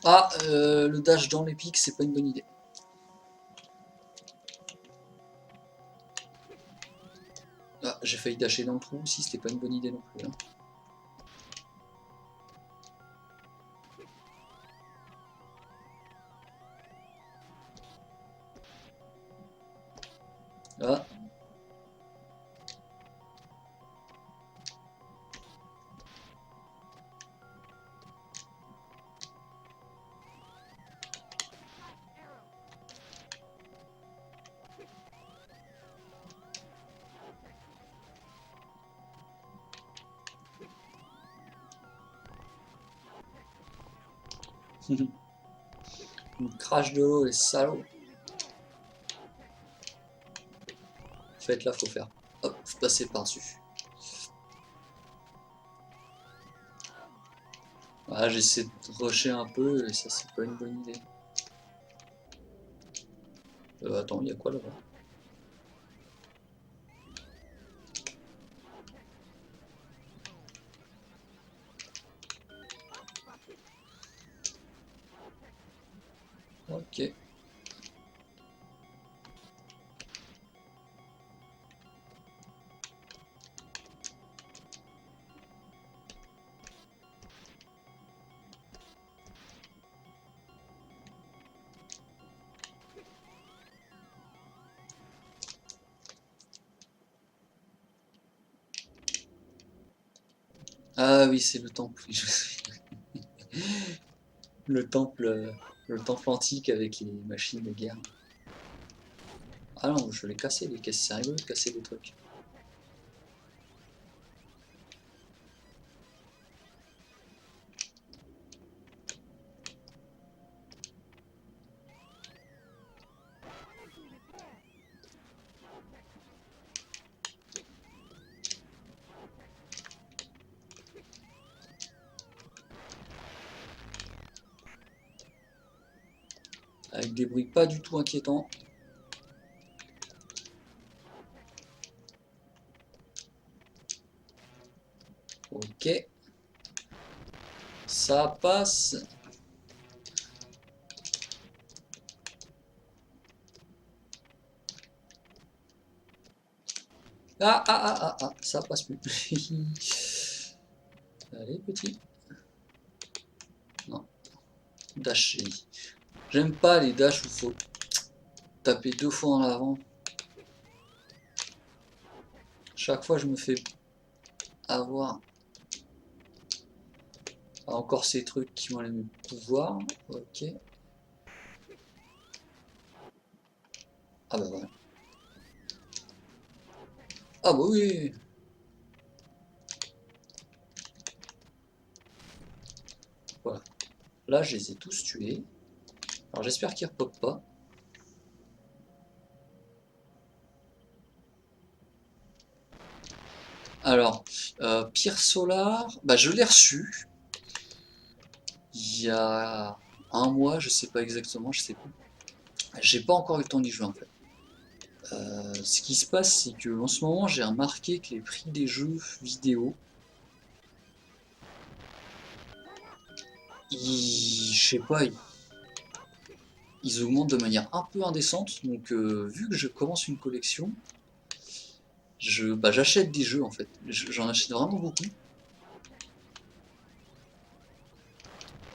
Ah, le dash dans les pics, c'est pas une bonne idée. Ah, j'ai failli dasher dans le trou aussi, c'était pas une bonne idée non plus. Hein. Ah. Une crash de l'eau, les salauds. Faites là, faut faire. Hop, faut passer par-dessus. Ah, j'essaie de rusher un peu et ça, c'est pas une bonne idée. Attends, il y a quoi là-bas? Ok. Ah oui, c'est le temple. Oui, je sais. Le temple, le temple antique avec les machines de guerre. Ah non, je l'ai cassé les caisses, c'est rigolo de casser des trucs. Avec des bruits pas du tout inquiétants. Ok. Ça passe. Ah, ah, ah, ah, ah, ça passe plus. Allez, petit. Non, dash. J'aime pas les dashs où faut taper 2 fois en avant. Chaque fois, je me fais avoir. Ah, encore ces trucs qui m'enlèvent mes pouvoirs. Ok. Ah bah voilà. Ah bah oui. Voilà. Là, je les ai tous tués. Alors j'espère qu'ils repopent pas. Alors, Pierre Solar, bah je l'ai reçu il y a un mois, je sais pas exactement, je sais plus. J'ai pas encore eu le temps d'y jouer en fait. Ce qui se passe, c'est que en ce moment, j'ai remarqué que les prix des jeux vidéo, je sais pas, ils augmentent de manière un peu indécente. Donc, vu que je commence une collection, j'achète des jeux en fait. J'en achète vraiment beaucoup,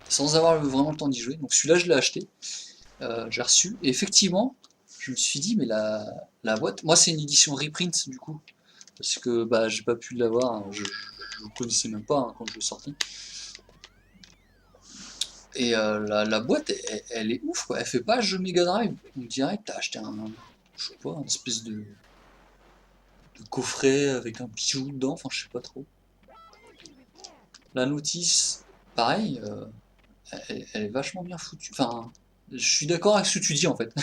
sans avoir vraiment le temps d'y jouer. Donc celui-là, je l'ai acheté, j'ai reçu. Et effectivement, je me suis dit, mais la boîte, moi c'est une édition reprint du coup, parce que j'ai pas pu l'avoir, hein. Je ne connaissais même pas hein, quand je le sortais. Et la boîte, elle est ouf quoi. Elle fait pas jeu Mega Drive. On dirait que t'as acheté je sais pas, une espèce de coffret avec un bijou dedans. Enfin, je sais pas trop. La notice, pareil, elle est vachement bien foutue. Enfin, je suis d'accord avec ce que tu dis en fait.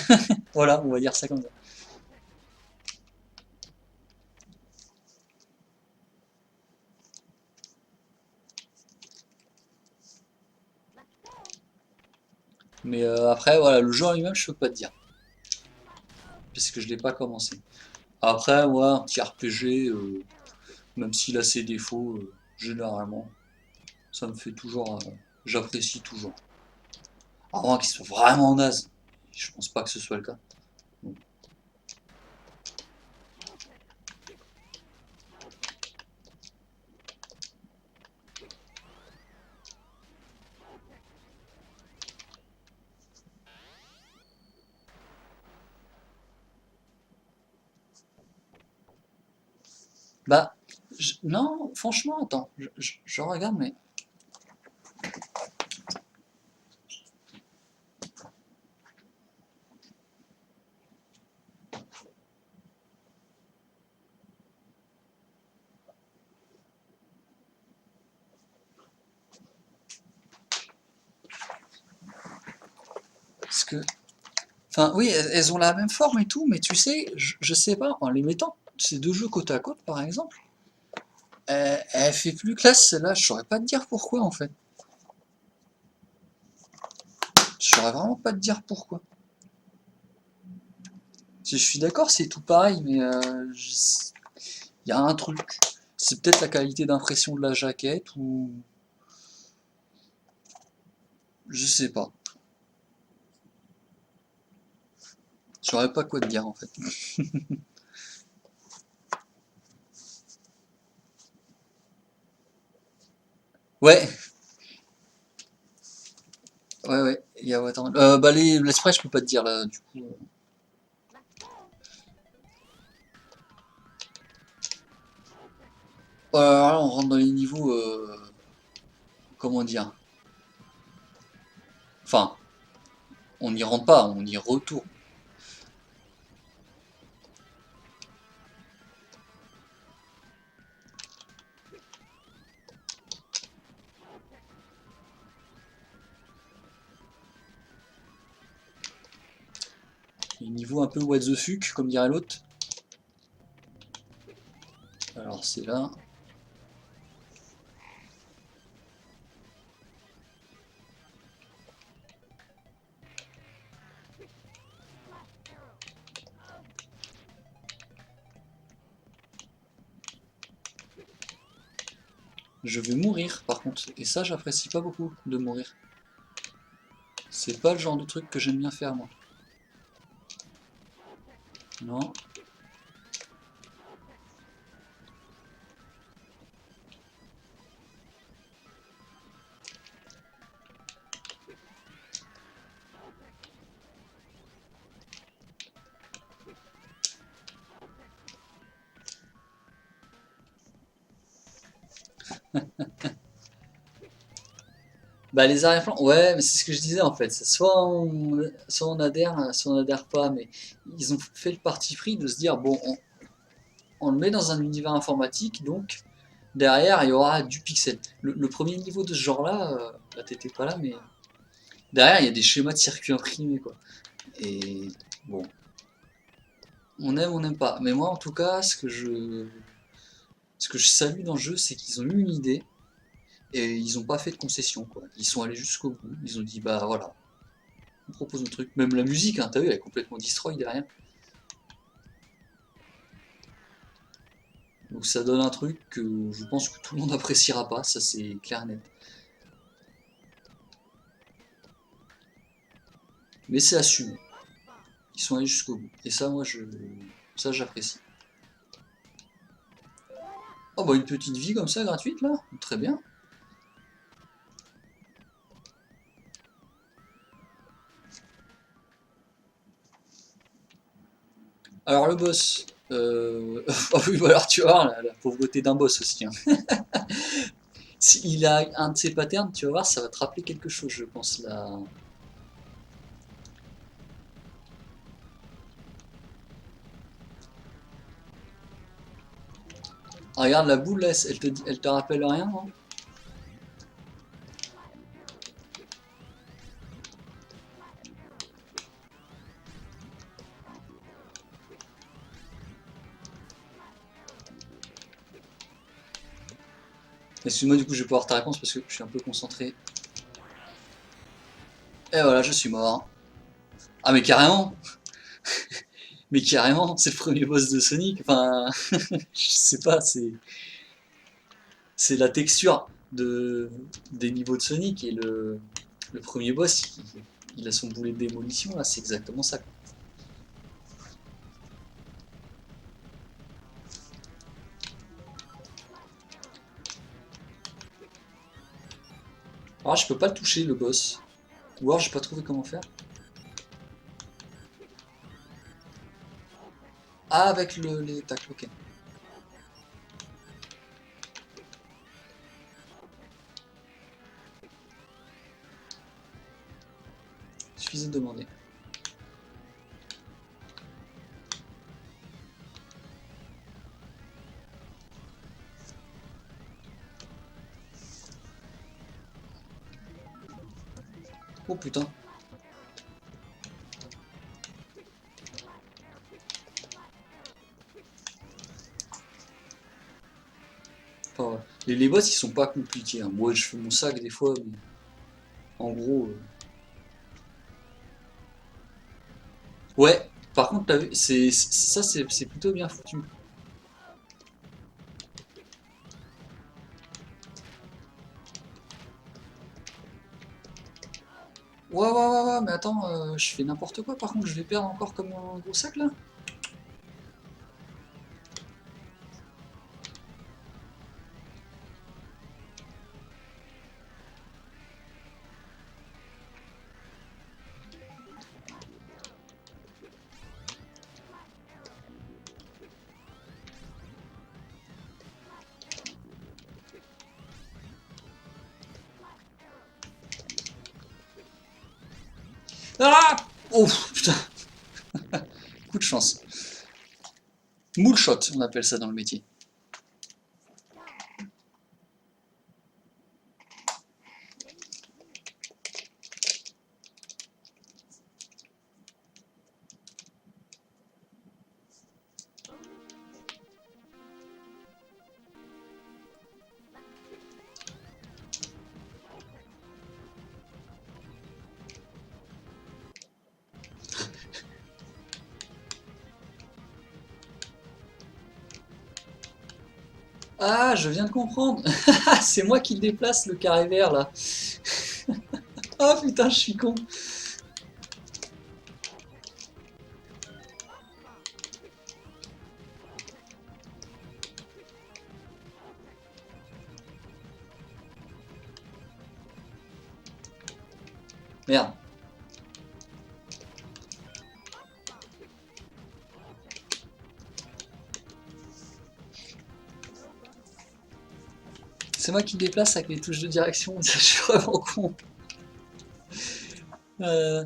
Voilà, on va dire ça comme ça. Mais après, voilà, le jeu en lui-même, je peux pas te dire. Parce que je l'ai pas commencé. Après, moi, un petit RPG, même s'il a ses défauts, généralement, ça me fait toujours. J'apprécie toujours. À moins qu'il soit vraiment naze. Je pense pas que ce soit le cas. Bon. Bah, non, franchement, attends, je regarde, mais. Parce que. Enfin, oui, elles ont la même forme et tout, mais tu sais, je sais pas, en les mettant ces deux jeux côte à côte, par exemple, elle fait plus classe celle-là, je saurais pas te dire pourquoi en fait. Je saurais vraiment pas te dire pourquoi. Je suis d'accord, c'est tout pareil, mais il y a un truc. C'est peut-être la qualité d'impression de la jaquette ou. Je sais pas. Je saurais pas quoi te dire en fait. Ouais, ouais, il y a attends. Les sprays, je peux pas te dire là, du coup. Là, on rentre dans les niveaux, comment dire. Enfin, on n'y rentre pas, on y retourne. Les niveaux un peu what the fuck, comme dirait l'autre. Alors c'est là. Je vais mourir par contre. Et ça, j'apprécie pas beaucoup de mourir. C'est pas le genre de truc que j'aime bien faire moi. Non. Bah les arrière-plans, ouais, mais c'est ce que je disais en fait. Soit on adhère, soit on adhère pas, mais ils ont fait le parti pris de se dire bon, on le met dans un univers informatique, donc derrière il y aura du pixel. Le premier niveau de ce genre-là, là t'étais pas là, mais derrière il y a des schémas de circuits imprimés quoi. Et bon, on n'aime pas. Mais moi en tout cas, ce que je salue dans le jeu, c'est qu'ils ont eu une idée et ils ont pas fait de concession quoi. Ils sont allés jusqu'au bout. Ils ont dit bah voilà. on propose un truc. Même la musique, hein, t'as vu, elle est complètement destroy derrière. Donc ça donne un truc que je pense que tout le monde appréciera pas, ça c'est clair et net. Mais c'est assumé. Ils sont allés jusqu'au bout. Et ça, ça j'apprécie. Oh bah une petite vie comme ça, gratuite là, très bien. Alors le boss, ah oui, bah alors tu vas voir la pauvreté d'un boss aussi, hein. S'il a un de ses patterns, tu vas voir, ça va te rappeler quelque chose, je pense, là. Ah, regarde la boule là, elle te rappelle rien, non? Excuse-moi, du coup, je vais pas avoir ta réponse parce que je suis un peu concentré. Et voilà, je suis mort. Ah, mais carrément! Mais carrément, c'est le premier boss de Sonic. Enfin, je sais pas, c'est la texture des niveaux de Sonic et le premier boss, il a son boulet de démolition là, c'est exactement ça, quoi. Alors, je peux pas le toucher, le boss. Ou alors, j'ai pas trouvé comment faire. Ah, avec les tacles, ok. Suffisait de demander. Oh putain. Enfin, ouais. Les boss, ils sont pas compliqués, hein. Moi, je fais mon sac des fois, mais en gros. Ouais, par contre, t'as vu, ça, c'est plutôt bien foutu. Ouais, ouais, ouais, ouais, mais attends, je fais n'importe quoi, par contre, je vais perdre encore comme un gros sac là. Ah! Ouf, putain, coup de chance. Moule shot, on appelle ça dans le métier. Ah, je viens de comprendre. C'est moi qui déplace le carré vert là. Oh putain, je suis con. Merde. C'est moi qui déplace avec les touches de direction. Je suis vraiment con. Euh,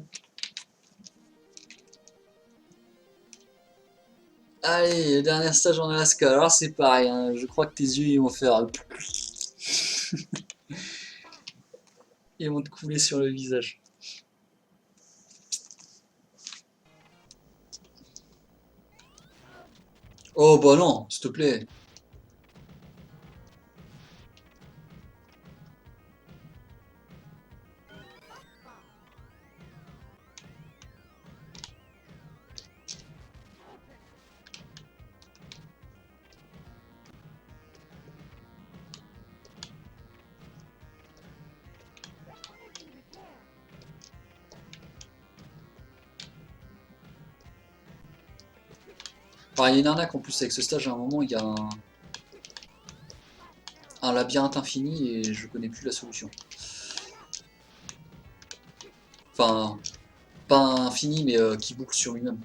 Allez, le dernier stage en Alaska. Alors c'est pareil, hein. Je crois que tes yeux ils vont faire. Ils vont te couler sur le visage. Oh bah non, s'il te plaît. Enfin, il y a une arnaque en plus avec ce stage, à un moment, il y a un labyrinthe infini et je connais plus la solution. Enfin, pas infini, mais qui boucle sur lui-même.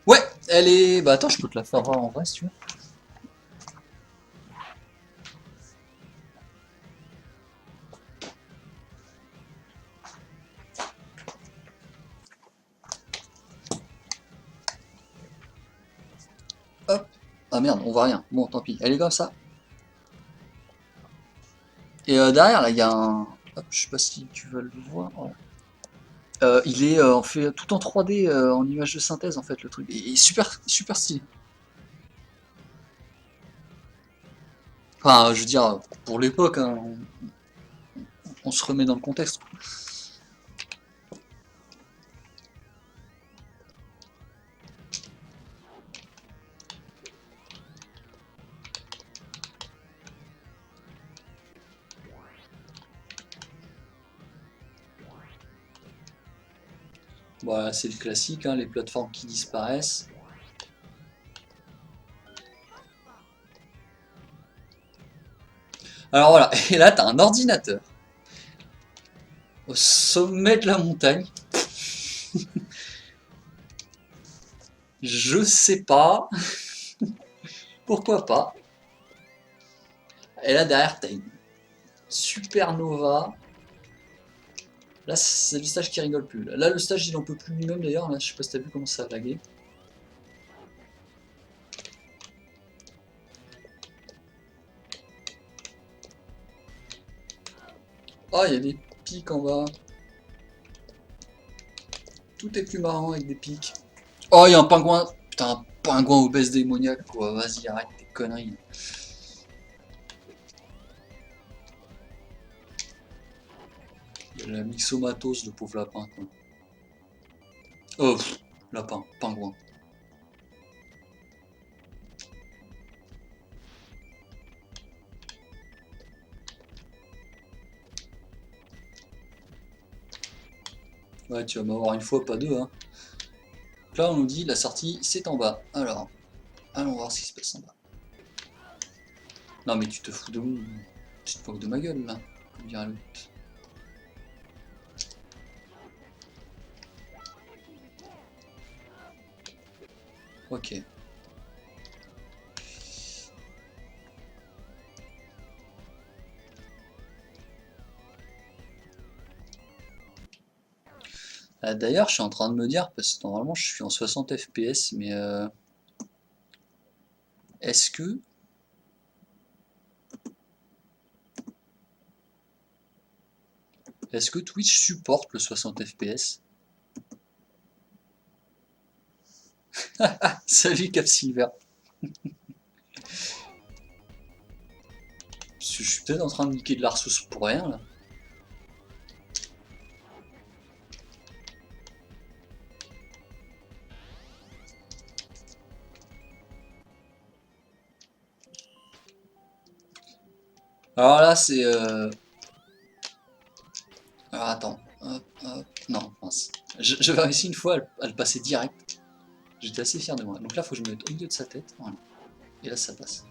Ouais, elle est... Bah attends, je peux te la faire voir en vrai si tu veux. Hop. Ah merde, on voit rien. Bon, tant pis. Elle est comme ça. Et derrière, là, il y a un... Hop, je sais pas si tu vas le voir. Voilà. Il est en fait tout en 3D, en image de synthèse, en fait, le truc. Et super, super stylé. Enfin, je veux dire, pour l'époque, hein, on se remet dans le contexte. Voilà, c'est le classique, hein, les plateformes qui disparaissent. Alors voilà, et là, t'as un ordinateur au sommet de la montagne. Je sais pas, pourquoi pas. Et là, derrière, t'as une supernova. Là, c'est le stage qui rigole plus. Là, le stage, il en peut plus lui-même d'ailleurs. Là, je sais pas si t'as vu comment ça a lagué. Oh, il y a des pics en bas. Tout est plus marrant avec des pics. Oh, il y a un pingouin. Putain, un pingouin obèse démoniaque, quoi. Vas-y, arrête tes conneries. Il y a la myxomatose, le pauvre lapin, quoi. Oh, lapin, pingouin. Ouais, tu vas m'avoir une fois, pas deux, hein. Donc là, on nous dit la sortie, c'est en bas. Alors, allons voir ce qui se passe en bas. Non, mais tu te fous de où? Tu te moques de ma gueule, là, comme dirait l'autre. Ok. D'ailleurs, je suis en train de me dire, parce que normalement je suis en 60 FPS, mais est-ce que... Est-ce que Twitch supporte le 60 FPS? Salut Capsilver. Je suis peut-être en train de niquer de la ressource pour rien, là. Alors là, c'est... Alors attends. Hop, hop. Non, mince. J'avais réussi une fois à le passer direct. J'étais assez fier de moi. Donc là, faut que je me mette au milieu de sa tête. Voilà. Et là, ça passe.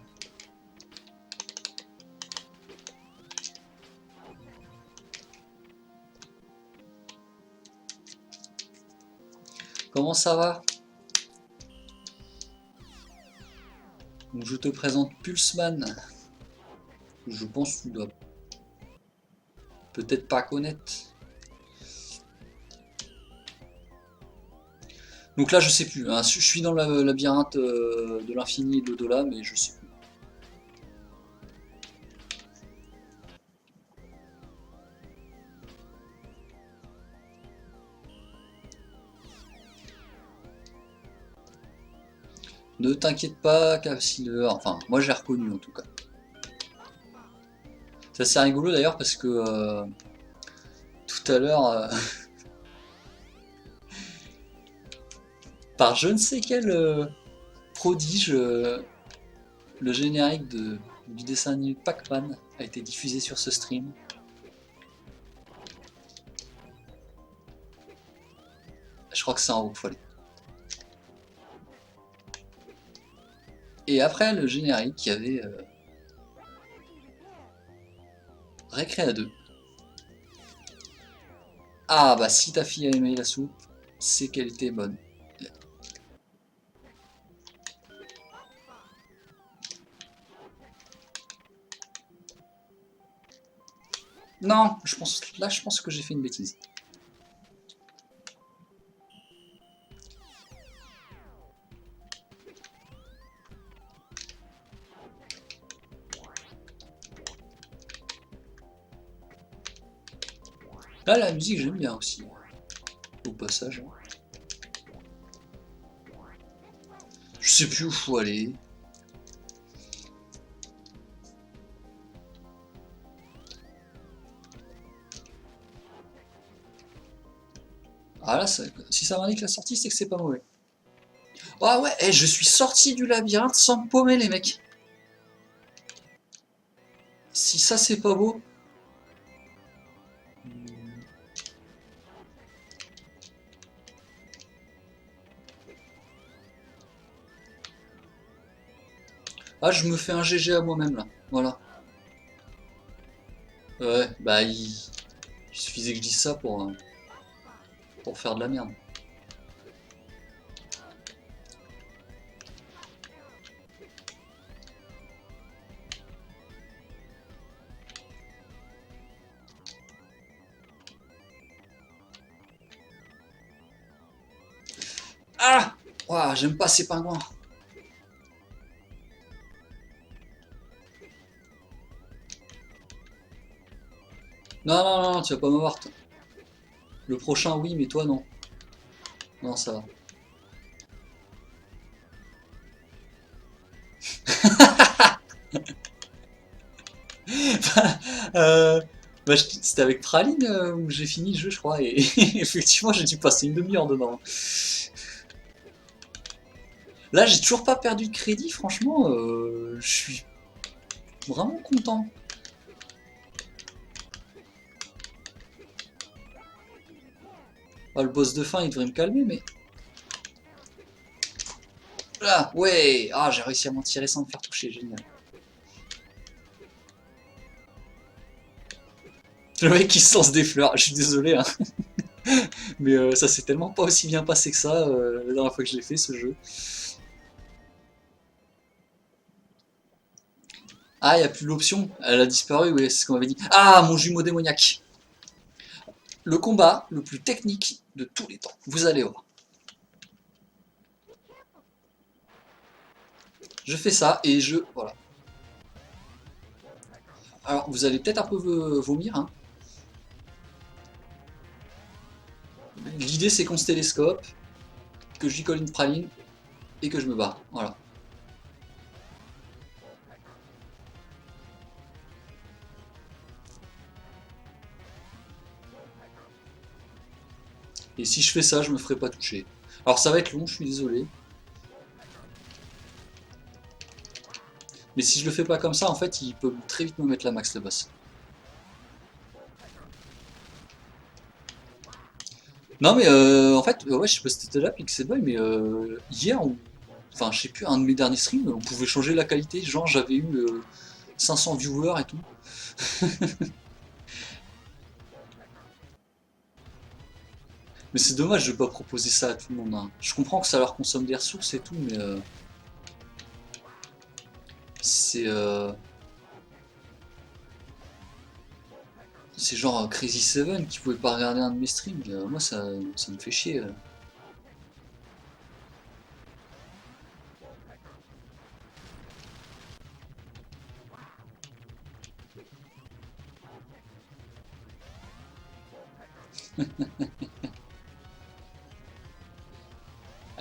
Comment ça va? Donc je te présente Pulseman. Je pense que tu dois peut-être pas connaître. Donc là, je sais plus, hein. Je suis dans le labyrinthe de l'infini et de l'au-delà, mais je sais plus. Ne t'inquiète pas, Capsilver. Enfin, moi, je l'ai reconnu en tout cas. Ça, c'est rigolo d'ailleurs parce que tout tout à l'heure par je ne sais quel prodige, le générique du dessin animé Pac-Man a été diffusé sur ce stream. Je crois que c'est en haut qu'il faut aller. Et après le générique, il y avait Récréa 2. Ah bah si ta fille a aimé la soupe, c'est qu'elle était bonne. Non, je pense que j'ai fait une bêtise. Là, la musique, j'aime bien aussi. Au passage. Je sais plus où faut aller. Ah là, si ça m'indique la sortie, c'est que c'est pas mauvais. Ah ouais, je suis sorti du labyrinthe sans me paumer, les mecs. Si ça, c'est pas beau. Ah, je me fais un GG à moi-même, là. Voilà. Ouais, bah, il suffisait que je dise ça pour faire de la merde. Ah! Ouah, j'aime pas ces pingouins. Non, non, non, tu vas pas m'avoir. Le prochain, oui, mais toi, non. Non, ça va. Euh, bah, c'était avec Praline où j'ai fini le jeu, je crois, et effectivement, j'ai dû passer une demi-heure dedans. Là, j'ai toujours pas perdu de crédit, franchement, je suis vraiment content. Ah, le boss de fin, il devrait me calmer, mais... Là, ouais! Ah, j'ai réussi à m'en tirer sans me faire toucher, génial. Le mec qui se lance des fleurs, je suis désolé, hein. Mais ça s'est tellement pas aussi bien passé que ça la dernière fois que je l'ai fait, ce jeu. Ah, il n'y a plus l'option, elle a disparu, oui, c'est ce qu'on m'avait dit. Ah, mon jumeau démoniaque! Le combat le plus technique de tous les temps, vous allez voir. Je fais ça et je... Voilà. Alors, vous allez peut-être un peu vomir, hein. L'idée, c'est qu'on se télescope, que je lui colle une praline et que je me barre. Voilà. Et si je fais ça, je me ferai pas toucher. Alors, ça va être long, je suis désolé. Mais si je le fais pas comme ça, en fait, il peut très vite me mettre la max, le boss. Non, mais en fait, ouais, je sais pas si t'étais là, Pixelboy, mais hier, enfin, je sais plus, un de mes derniers streams, on pouvait changer la qualité. Genre, j'avais eu 500 viewers et tout. Mais c'est dommage de pas proposer ça à tout le monde, hein. Je comprends que ça leur consomme des ressources et tout, mais c'est c'est genre Crazy Seven qui pouvait pas regarder un de mes streams. Moi, ça me fait chier.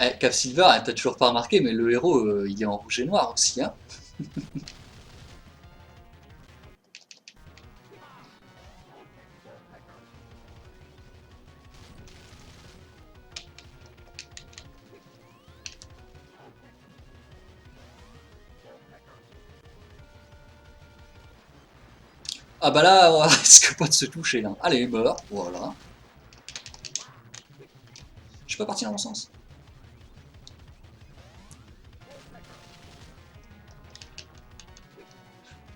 Eh, Cap Silver, t'as toujours pas remarqué, mais le héros, il est en rouge et noir aussi, hein. Ah bah là, on risque pas de se toucher là. Allez, meurs, voilà. Je suis pas parti dans mon sens.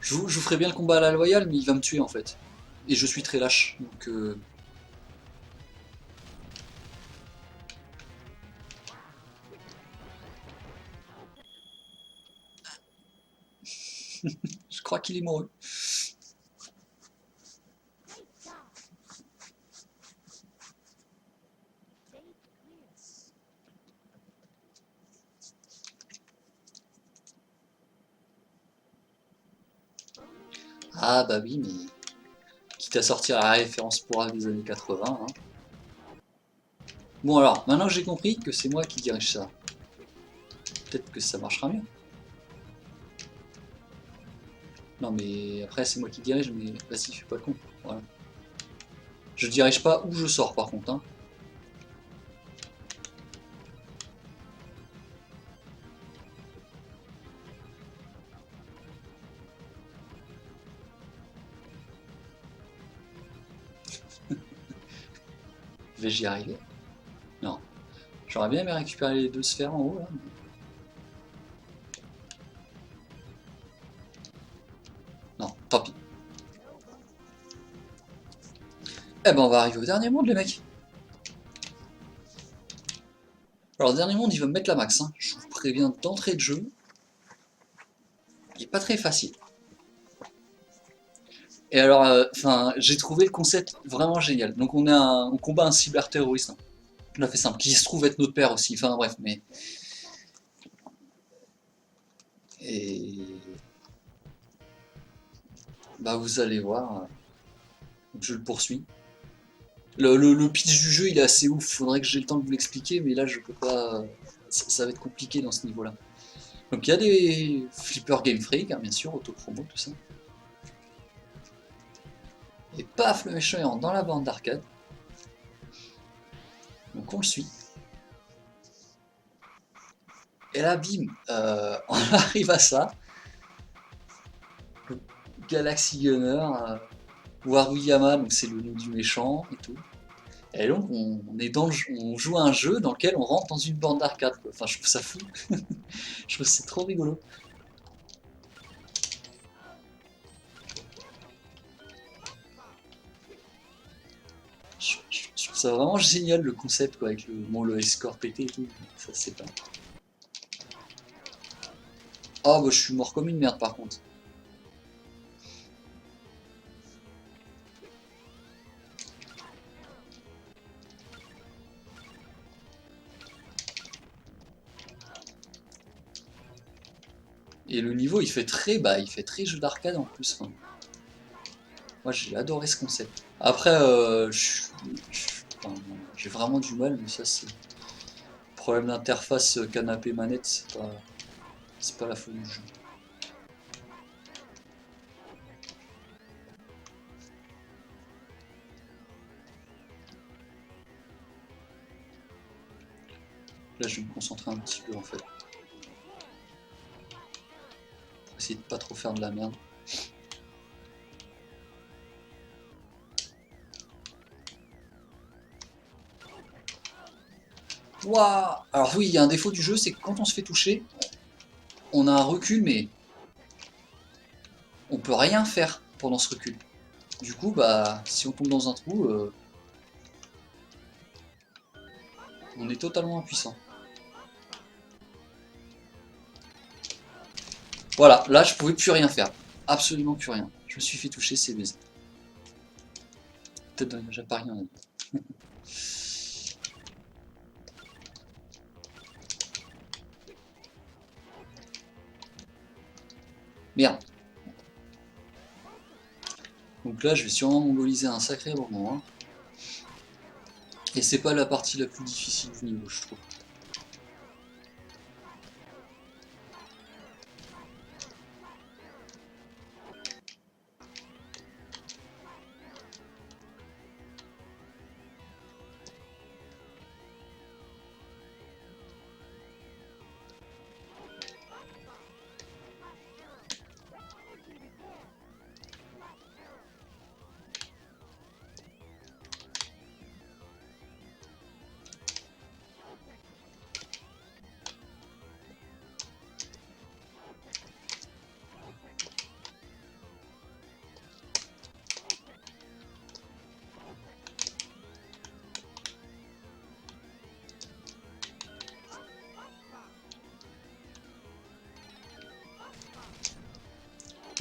Je vous ferai bien le combat à la loyale, mais il va me tuer en fait. Et je suis très lâche, donc je crois qu'il est mort. Ah bah oui, mais quitte à sortir la référence pour des années 80. Hein. Bon alors, maintenant que j'ai compris que c'est moi qui dirige ça, peut-être que ça marchera mieux. Non mais après c'est moi qui dirige, mais vas-y, fais pas le con. Voilà. Je dirige pas où je sors par contre. Hein. Vais-je y arriver? Non. J'aurais bien aimé récupérer les deux sphères en haut là. Non, tant pis. Eh ben on va arriver au dernier monde les mecs. Alors le dernier monde il va me mettre la max. Hein. Je vous préviens d'entrée de jeu. Il est pas très facile. Et alors, j'ai trouvé le concept vraiment génial. Donc on combat un cyberterroriste. Hein. Je l'ai fait simple, qui se trouve être notre père aussi. Enfin bref, mais et bah vous allez voir. Je le poursuis. Le pitch du jeu il est assez ouf. Faudrait que j'ai le temps de vous l'expliquer, mais là je peux pas. Ça va être compliqué dans ce niveau-là. Donc il y a des flippers Game Freak, hein, bien sûr, auto-promo, tout ça. Et paf, le méchant est rentre dans la bande d'arcade. Donc on le suit. Et là, bim, on arrive à ça. Le Galaxy Gunner, Waruyama, donc c'est le nom du méchant et tout. Et donc on est on joue à un jeu dans lequel on rentre dans une bande d'arcade. Enfin, je trouve ça fou. Je trouve que c'est trop rigolo. Je trouve ça vraiment génial le concept quoi, avec le score pété et tout. Ça c'est pas. Ah bah je suis mort comme une merde par contre. Et le niveau il fait très jeu d'arcade en plus. Enfin, moi j'ai adoré ce concept. Après enfin, j'ai vraiment du mal, mais ça c'est problème d'interface canapé manette, c'est pas la folie du jeu. Là je vais me concentrer un petit peu en fait. Pour essayer de pas trop faire de la merde. Waouh. Alors oui, il y a un défaut du jeu, c'est que quand on se fait toucher, on a un recul, mais on peut rien faire pendant ce recul. Du coup, bah, si on tombe dans un trou, on est totalement impuissant. Voilà, là je pouvais plus rien faire. Absolument plus rien. Je me suis fait toucher, c'est baisé. Peut-être dans les déjà pas rien. Merde. Donc là, je vais sûrement mongoliser un sacré moment. Hein. Et c'est pas la partie la plus difficile du niveau, je trouve.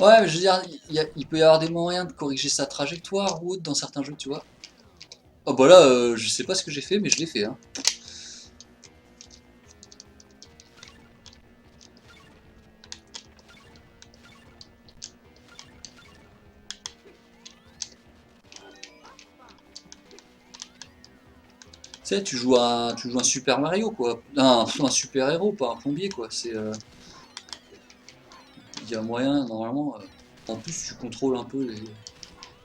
Ouais, mais je veux dire, il peut y avoir des moyens de corriger sa trajectoire ou autre dans certains jeux, tu vois. Oh bah là, je sais pas ce que j'ai fait, mais je l'ai fait, hein. Tu sais, tu joues un Super Mario, quoi. Un super héros, pas un plombier, quoi. Il y a moyen, normalement. En plus, tu contrôles un peu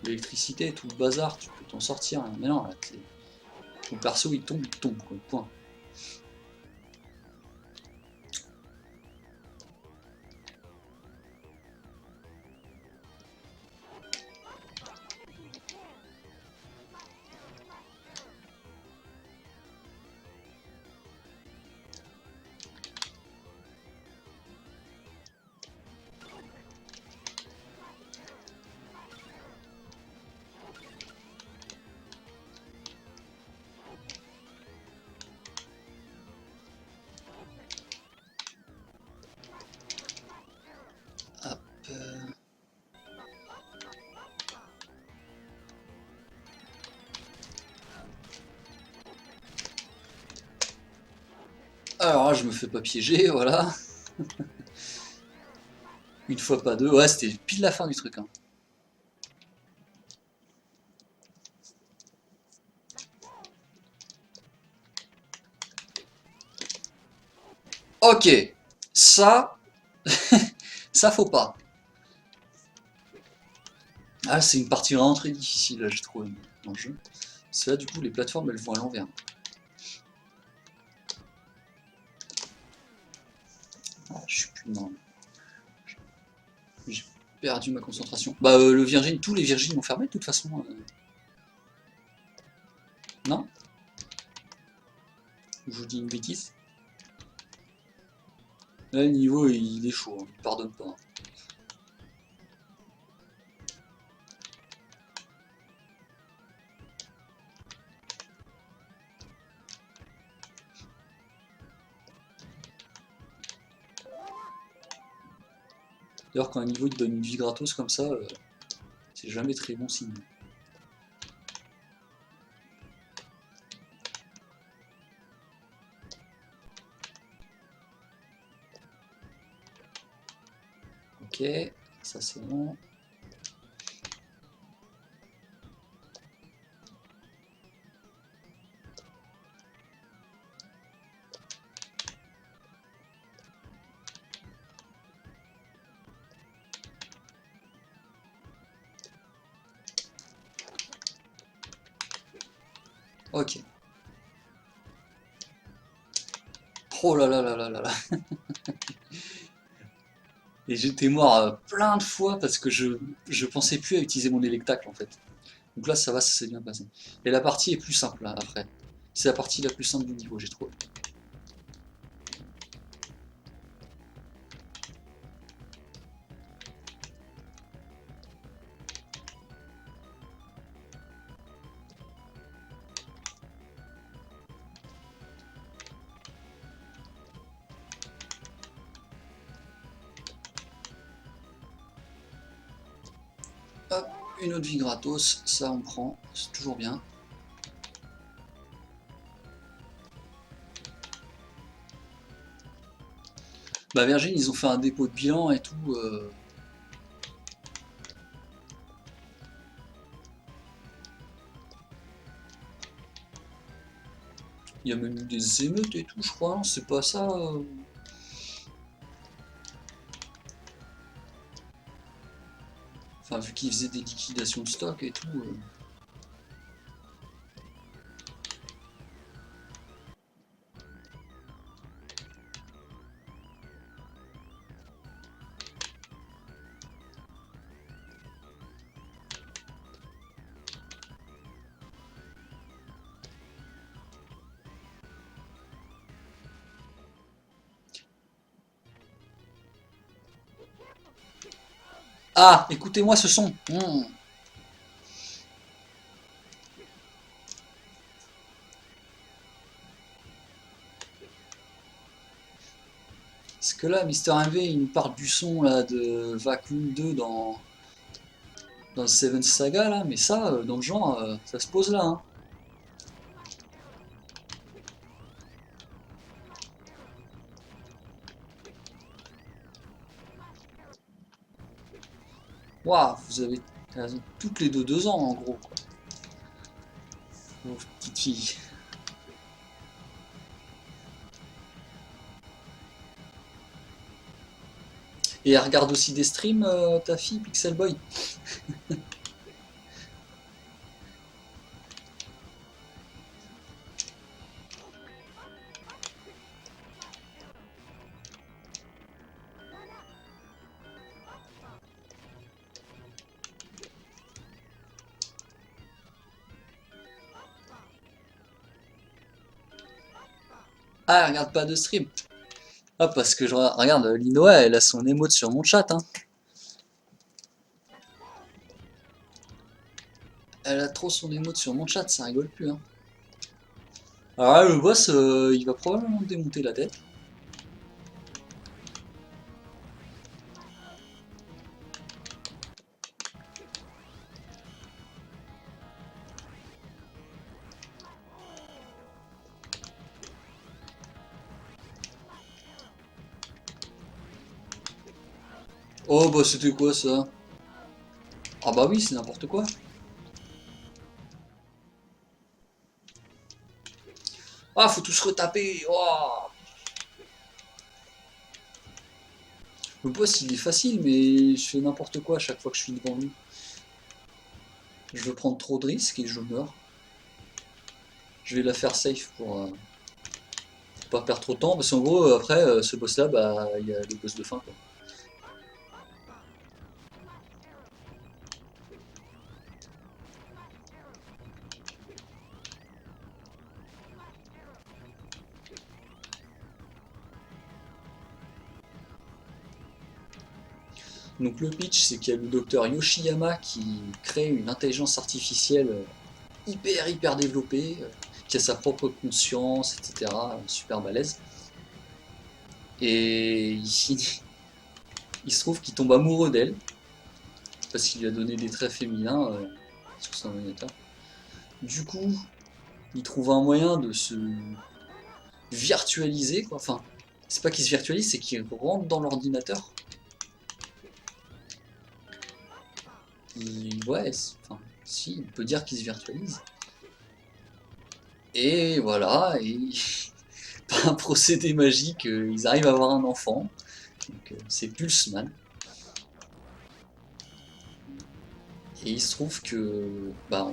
l'électricité, tout le bazar, tu peux t'en sortir, hein. Mais non, là, ton perso, il tombe, quoi. Point. Hop. Alors là, je me fais pas piéger, voilà. Une fois pas deux. Ouais, c'était pile la fin du truc, hein. Ok. Ça, ça faut pas. Ah, c'est une partie vraiment très difficile, là, j'ai trouvé, dans le jeu. C'est là, du coup, les plateformes, elles vont à l'envers. Ah, je suis plus dans... J'ai perdu ma concentration. Bah, le Virgin, tous les Virgin ont fermé, de toute façon. Non? Je vous dis une bêtise. Là, le niveau, il est chaud, hein, il pardonne pas. D'ailleurs, quand un niveau il te donne une vie gratos comme ça, c'est jamais très bon signe. Ok, ça c'est bon. Ok. Oh là là là là là là. Et j'étais mort plein de fois parce que je pensais plus à utiliser mon électacle en fait. Donc là ça va, ça s'est bien passé. Et la partie est plus simple là, après. C'est la partie la plus simple du niveau, j'ai trouvé. Hop, une autre vie gratos, ça on prend, c'est toujours bien. Bah Virgin, ils ont fait un dépôt de bilan et tout. Il y a même eu des émeutes et tout, je crois, hein, c'est pas ça. Enfin, vu qu'ils faisaient des liquidations de stock et tout. Ah, écoutez-moi ce son. Parce que là, Mister MV, il nous parle du son là, de Vacuum 2 dans Seven Saga, là, mais ça, dans le genre, ça se pose là. Hein. Waouh, vous avez toutes les deux ans en gros, quoi. Pauvre petite fille. Et elle regarde aussi des streams, ta fille, Pixel Boy. Ah, elle regarde pas de stream. Ah, parce que je regarde, Linoa, elle a son émote sur mon chat. Hein. Elle a trop son émote sur mon chat, ça rigole plus. Hein. Alors là, le boss, il va probablement me démonter la tête. Oh, bah c'était quoi ça? Ah bah oui, c'est n'importe quoi. Ah, faut tous retaper. Oh. Le boss, il est facile, mais je fais n'importe quoi à chaque fois que je suis devant lui. Je veux prendre trop de risques et je meurs. Je vais la faire safe pour pas perdre trop de temps, parce qu'en gros, après, ce boss-là, bah, il y a le boss de fin, quoi. Donc le pitch, c'est qu'il y a le docteur Yoshiyama qui crée une intelligence artificielle hyper développée, qui a sa propre conscience, etc. Super balèze. Et il se trouve qu'il tombe amoureux d'elle, parce qu'il lui a donné des traits féminins sur son ordinateur. Du coup, il trouve un moyen de se virtualiser, quoi. Enfin, c'est pas qu'il se virtualise, c'est qu'il rentre dans l'ordinateur. Ouais, enfin, si, on peut dire qu'il se virtualise. Et voilà, et par un procédé magique, ils arrivent à avoir un enfant. Donc c'est Pulseman. Et il se trouve que, bah,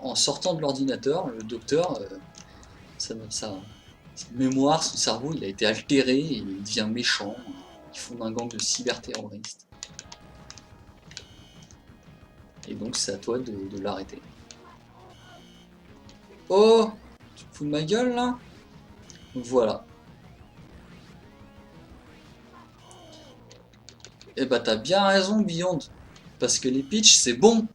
en sortant de l'ordinateur, le docteur, sa mémoire, son cerveau, il a été altéré et il devient méchant. Il fonde un gang de cyberterroristes. Et donc c'est à toi de l'arrêter. Oh, tu te fous de ma gueule là? Donc voilà. Et bah t'as bien raison Beyond. Parce que les pitchs c'est bon.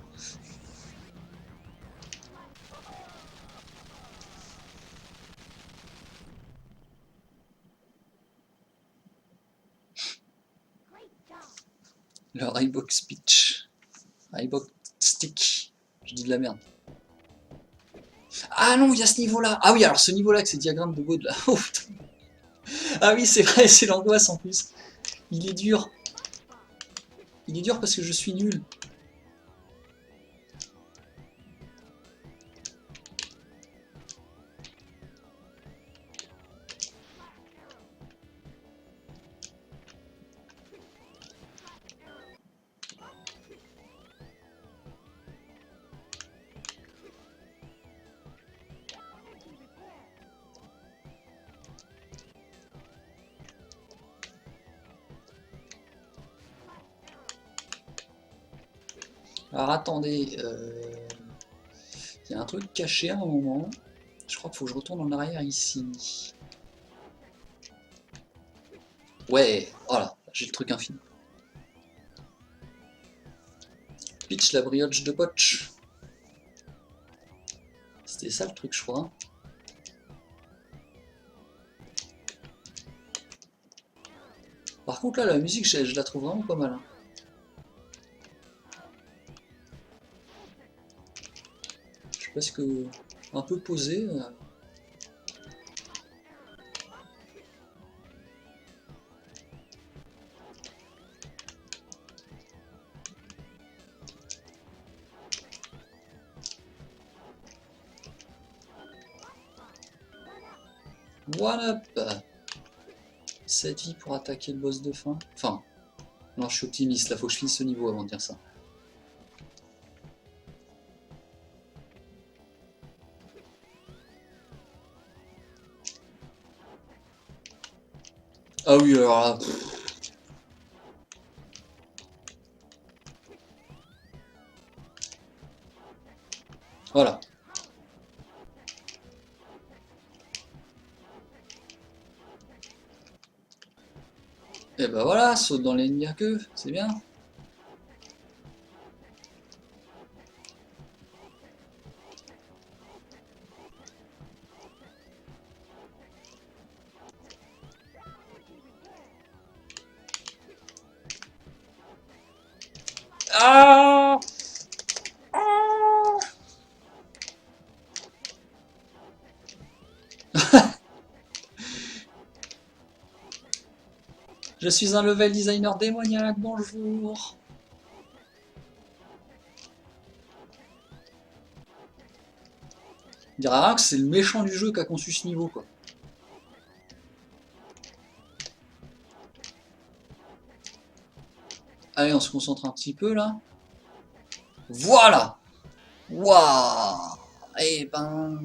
Leur iBox pitch. iBox stick. Je dis de la merde. Ah non, il y a ce niveau-là. Ah oui, alors ce niveau-là, que c'est diagramme de Bode là. Oh, ah oui, c'est vrai, c'est l'angoisse en plus. Il est dur. Il est dur parce que je suis nul. Alors attendez, il y a un truc caché à un moment. Je crois qu'il faut que je retourne en arrière ici. Ouais, voilà, j'ai le truc infini. Pitch la brioche de Potch. C'était ça le truc, je crois. Par contre là la musique je la trouve vraiment pas mal, hein. Je sais pas ce que... Un peu posé. One up. 7 vies pour attaquer le boss de fin. Enfin, non, je suis optimiste, là faut que je finisse ce niveau avant de dire ça. Ah oui, alors là... Voilà. Et bah voilà, saute dans l'ennemi à queue, c'est bien. Ah, je suis un level designer démoniaque, bonjour. Il dira rien que c'est le méchant du jeu qui a conçu ce niveau, quoi. Allez, on se concentre un petit peu, là. Voilà. Waouh. Eh ben...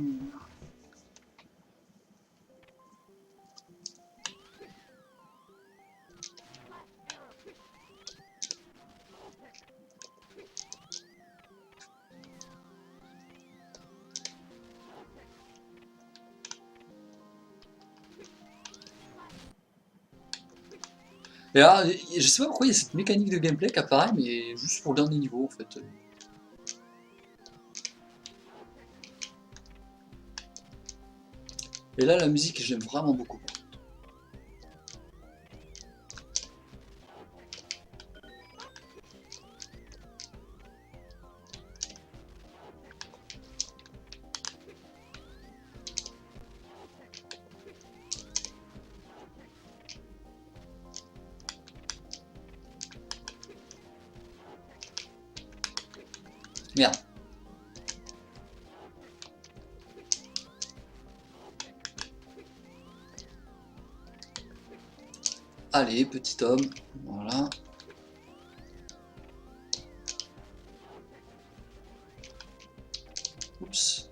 Et là, je sais pas pourquoi il y a cette mécanique de gameplay qui apparaît, mais juste pour le dernier niveau, en fait. Et là, la musique, j'aime vraiment beaucoup. Merde. Allez, petit homme. Voilà. Oups.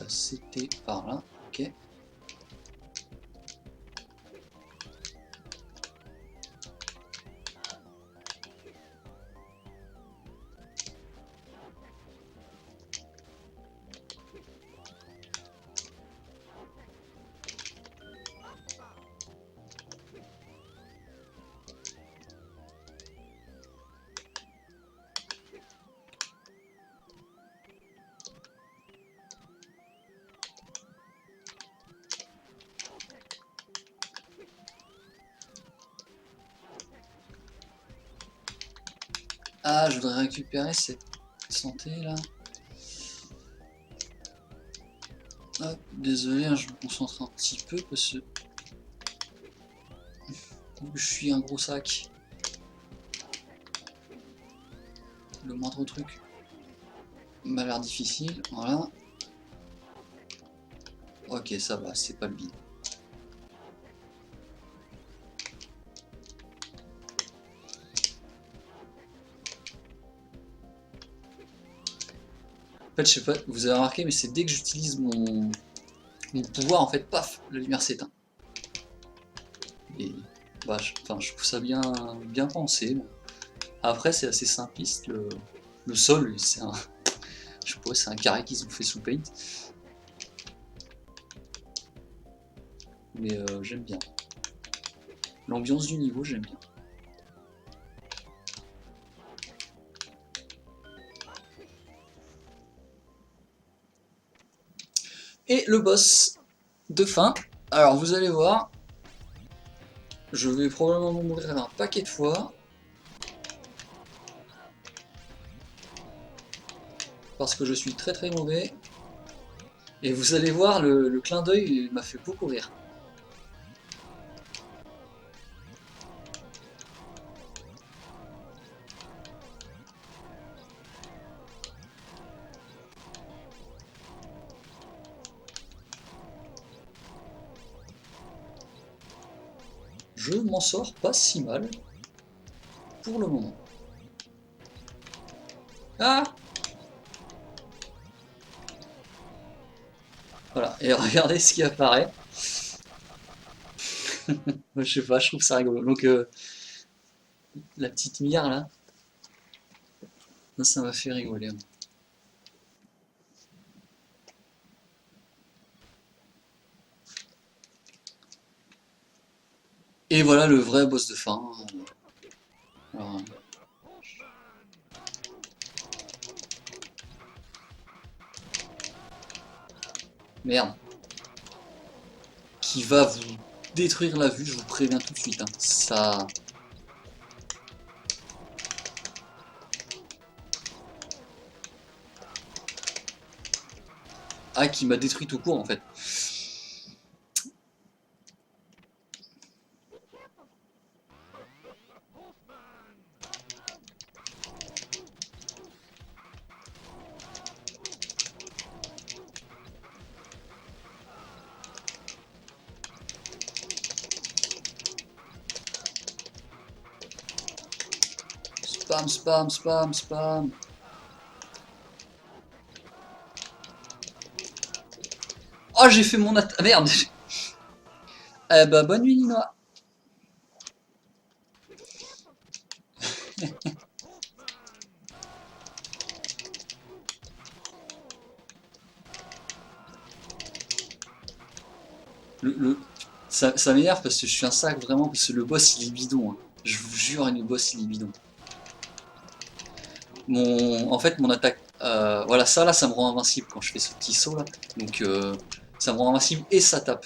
C'était par là. Ok. Ah, je voudrais récupérer cette santé là. Hop, désolé, hein, je me concentre un petit peu parce que je suis un gros sac. Le moindre truc m'a l'air difficile. Voilà. Ok, ça va, c'est pas le bide. En fait, je sais pas, vous avez remarqué, mais c'est dès que j'utilise mon pouvoir, en fait, paf, la lumière s'éteint. Et bah, je trouve ça bien pensé. Bon. Après, c'est assez simpliste. Le sol, c'est un, je sais pas, c'est un carré qu'ils ont fait sous Paint. Mais j'aime bien. L'ambiance du niveau, j'aime bien. Et le boss. de fin. Alors vous allez voir, je vais probablement mourir un paquet de fois. Parce que je suis très très mauvais. Et vous allez voir, le clin d'œil m'a fait beaucoup rire. Je m'en sors pas si mal pour le moment. Ah! Voilà, et regardez ce qui apparaît. Je sais pas, je trouve ça rigolo. Donc la petite mire là, ça m'a fait rigoler. Et voilà le vrai boss de fin. Alors, merde. Qui va vous détruire la vue, je vous préviens tout de suite. Hein. Ça... Ah, qui m'a détruit tout court en fait. Spam, spam, spam, spam. Oh, j'ai fait mon attaque. Merde. Eh bah, bonne nuit, Ninois. Le... Ça m'énerve parce que je suis un sac vraiment, parce que le boss il est bidon. Hein. Je vous jure, le boss il est bidon. En fait, mon attaque. Voilà, ça là, ça me rend invincible quand je fais ce petit saut là. Donc, ça me rend invincible et ça tape.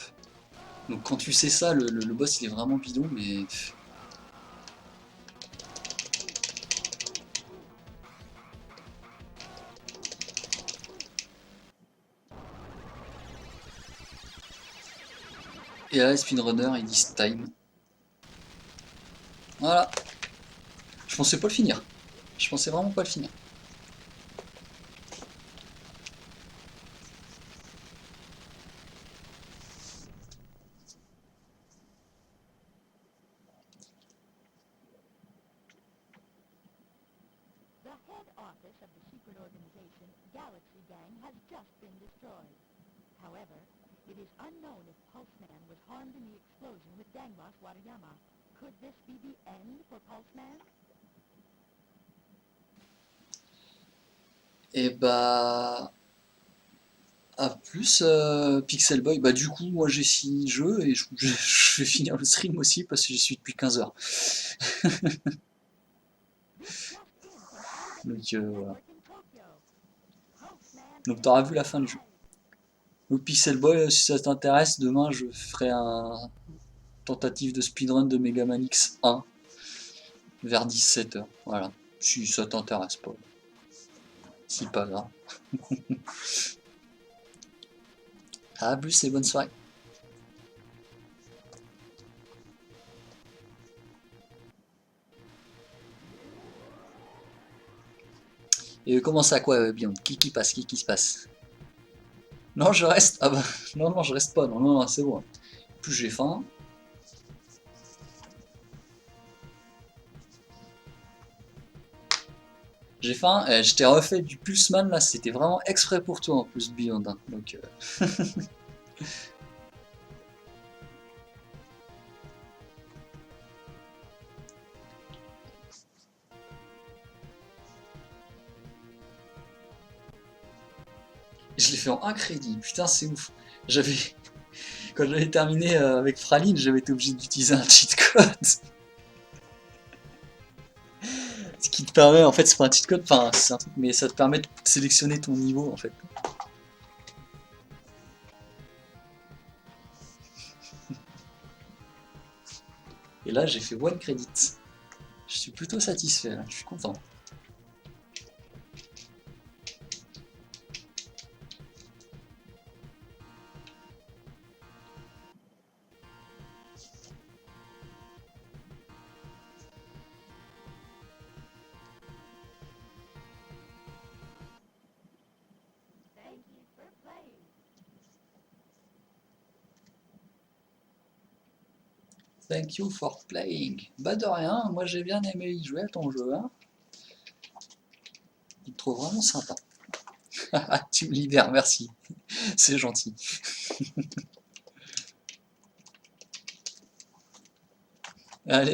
Donc, quand tu sais ça, le boss il est vraiment bidon, mais. Et là, les speedrunners ils disent time. Voilà. Je pensais pas le finir. Je pensais vraiment pas le finir. The head office of the secret organization Galaxy Gang has just been destroyed. However, it is unknown if Pulseman was harmed in the explosion with Gang Boss Watayama. Could this be the end for Pulseman? Et bah. A plus, Pixel Boy. Bah, du coup, moi j'ai fini le jeu et je vais finir le stream aussi parce que j'y suis depuis 15 heures. Donc, voilà. Donc, t'auras vu la fin du jeu. Donc, Pixel Boy, si ça t'intéresse, demain je ferai un tentative de speedrun de Megaman X1 vers 17 h. Voilà. Si ça t'intéresse pas. C'est pas grave. A plus et bonne soirée. Et comment ça, quoi, Beyond? Qui passe? Qui se passe? Non, je reste. Ah bah, non, je reste pas. Non, non, c'est bon. Plus j'ai faim. J'ai faim. Je t'ai refait du Pulseman là. C'était vraiment exprès pour toi en plus, Beyond. Hein. Donc, je l'ai fait en un crédit. Putain, c'est ouf. J'avais. Quand j'avais terminé avec Fraline, j'avais été obligé d'utiliser un cheat code. Ce qui te permet, en fait, c'est pas un cheat code, enfin, c'est un truc, mais ça te permet de sélectionner ton niveau, en fait. Et là, j'ai fait one credit. Je suis plutôt satisfait, là. Je suis content. Thank you for playing. Thank you for playing. Bah de rien, moi j'ai bien aimé y jouer à ton jeu. Hein. Je le trouve vraiment sympa. Tu me libères, merci. C'est gentil. Allez.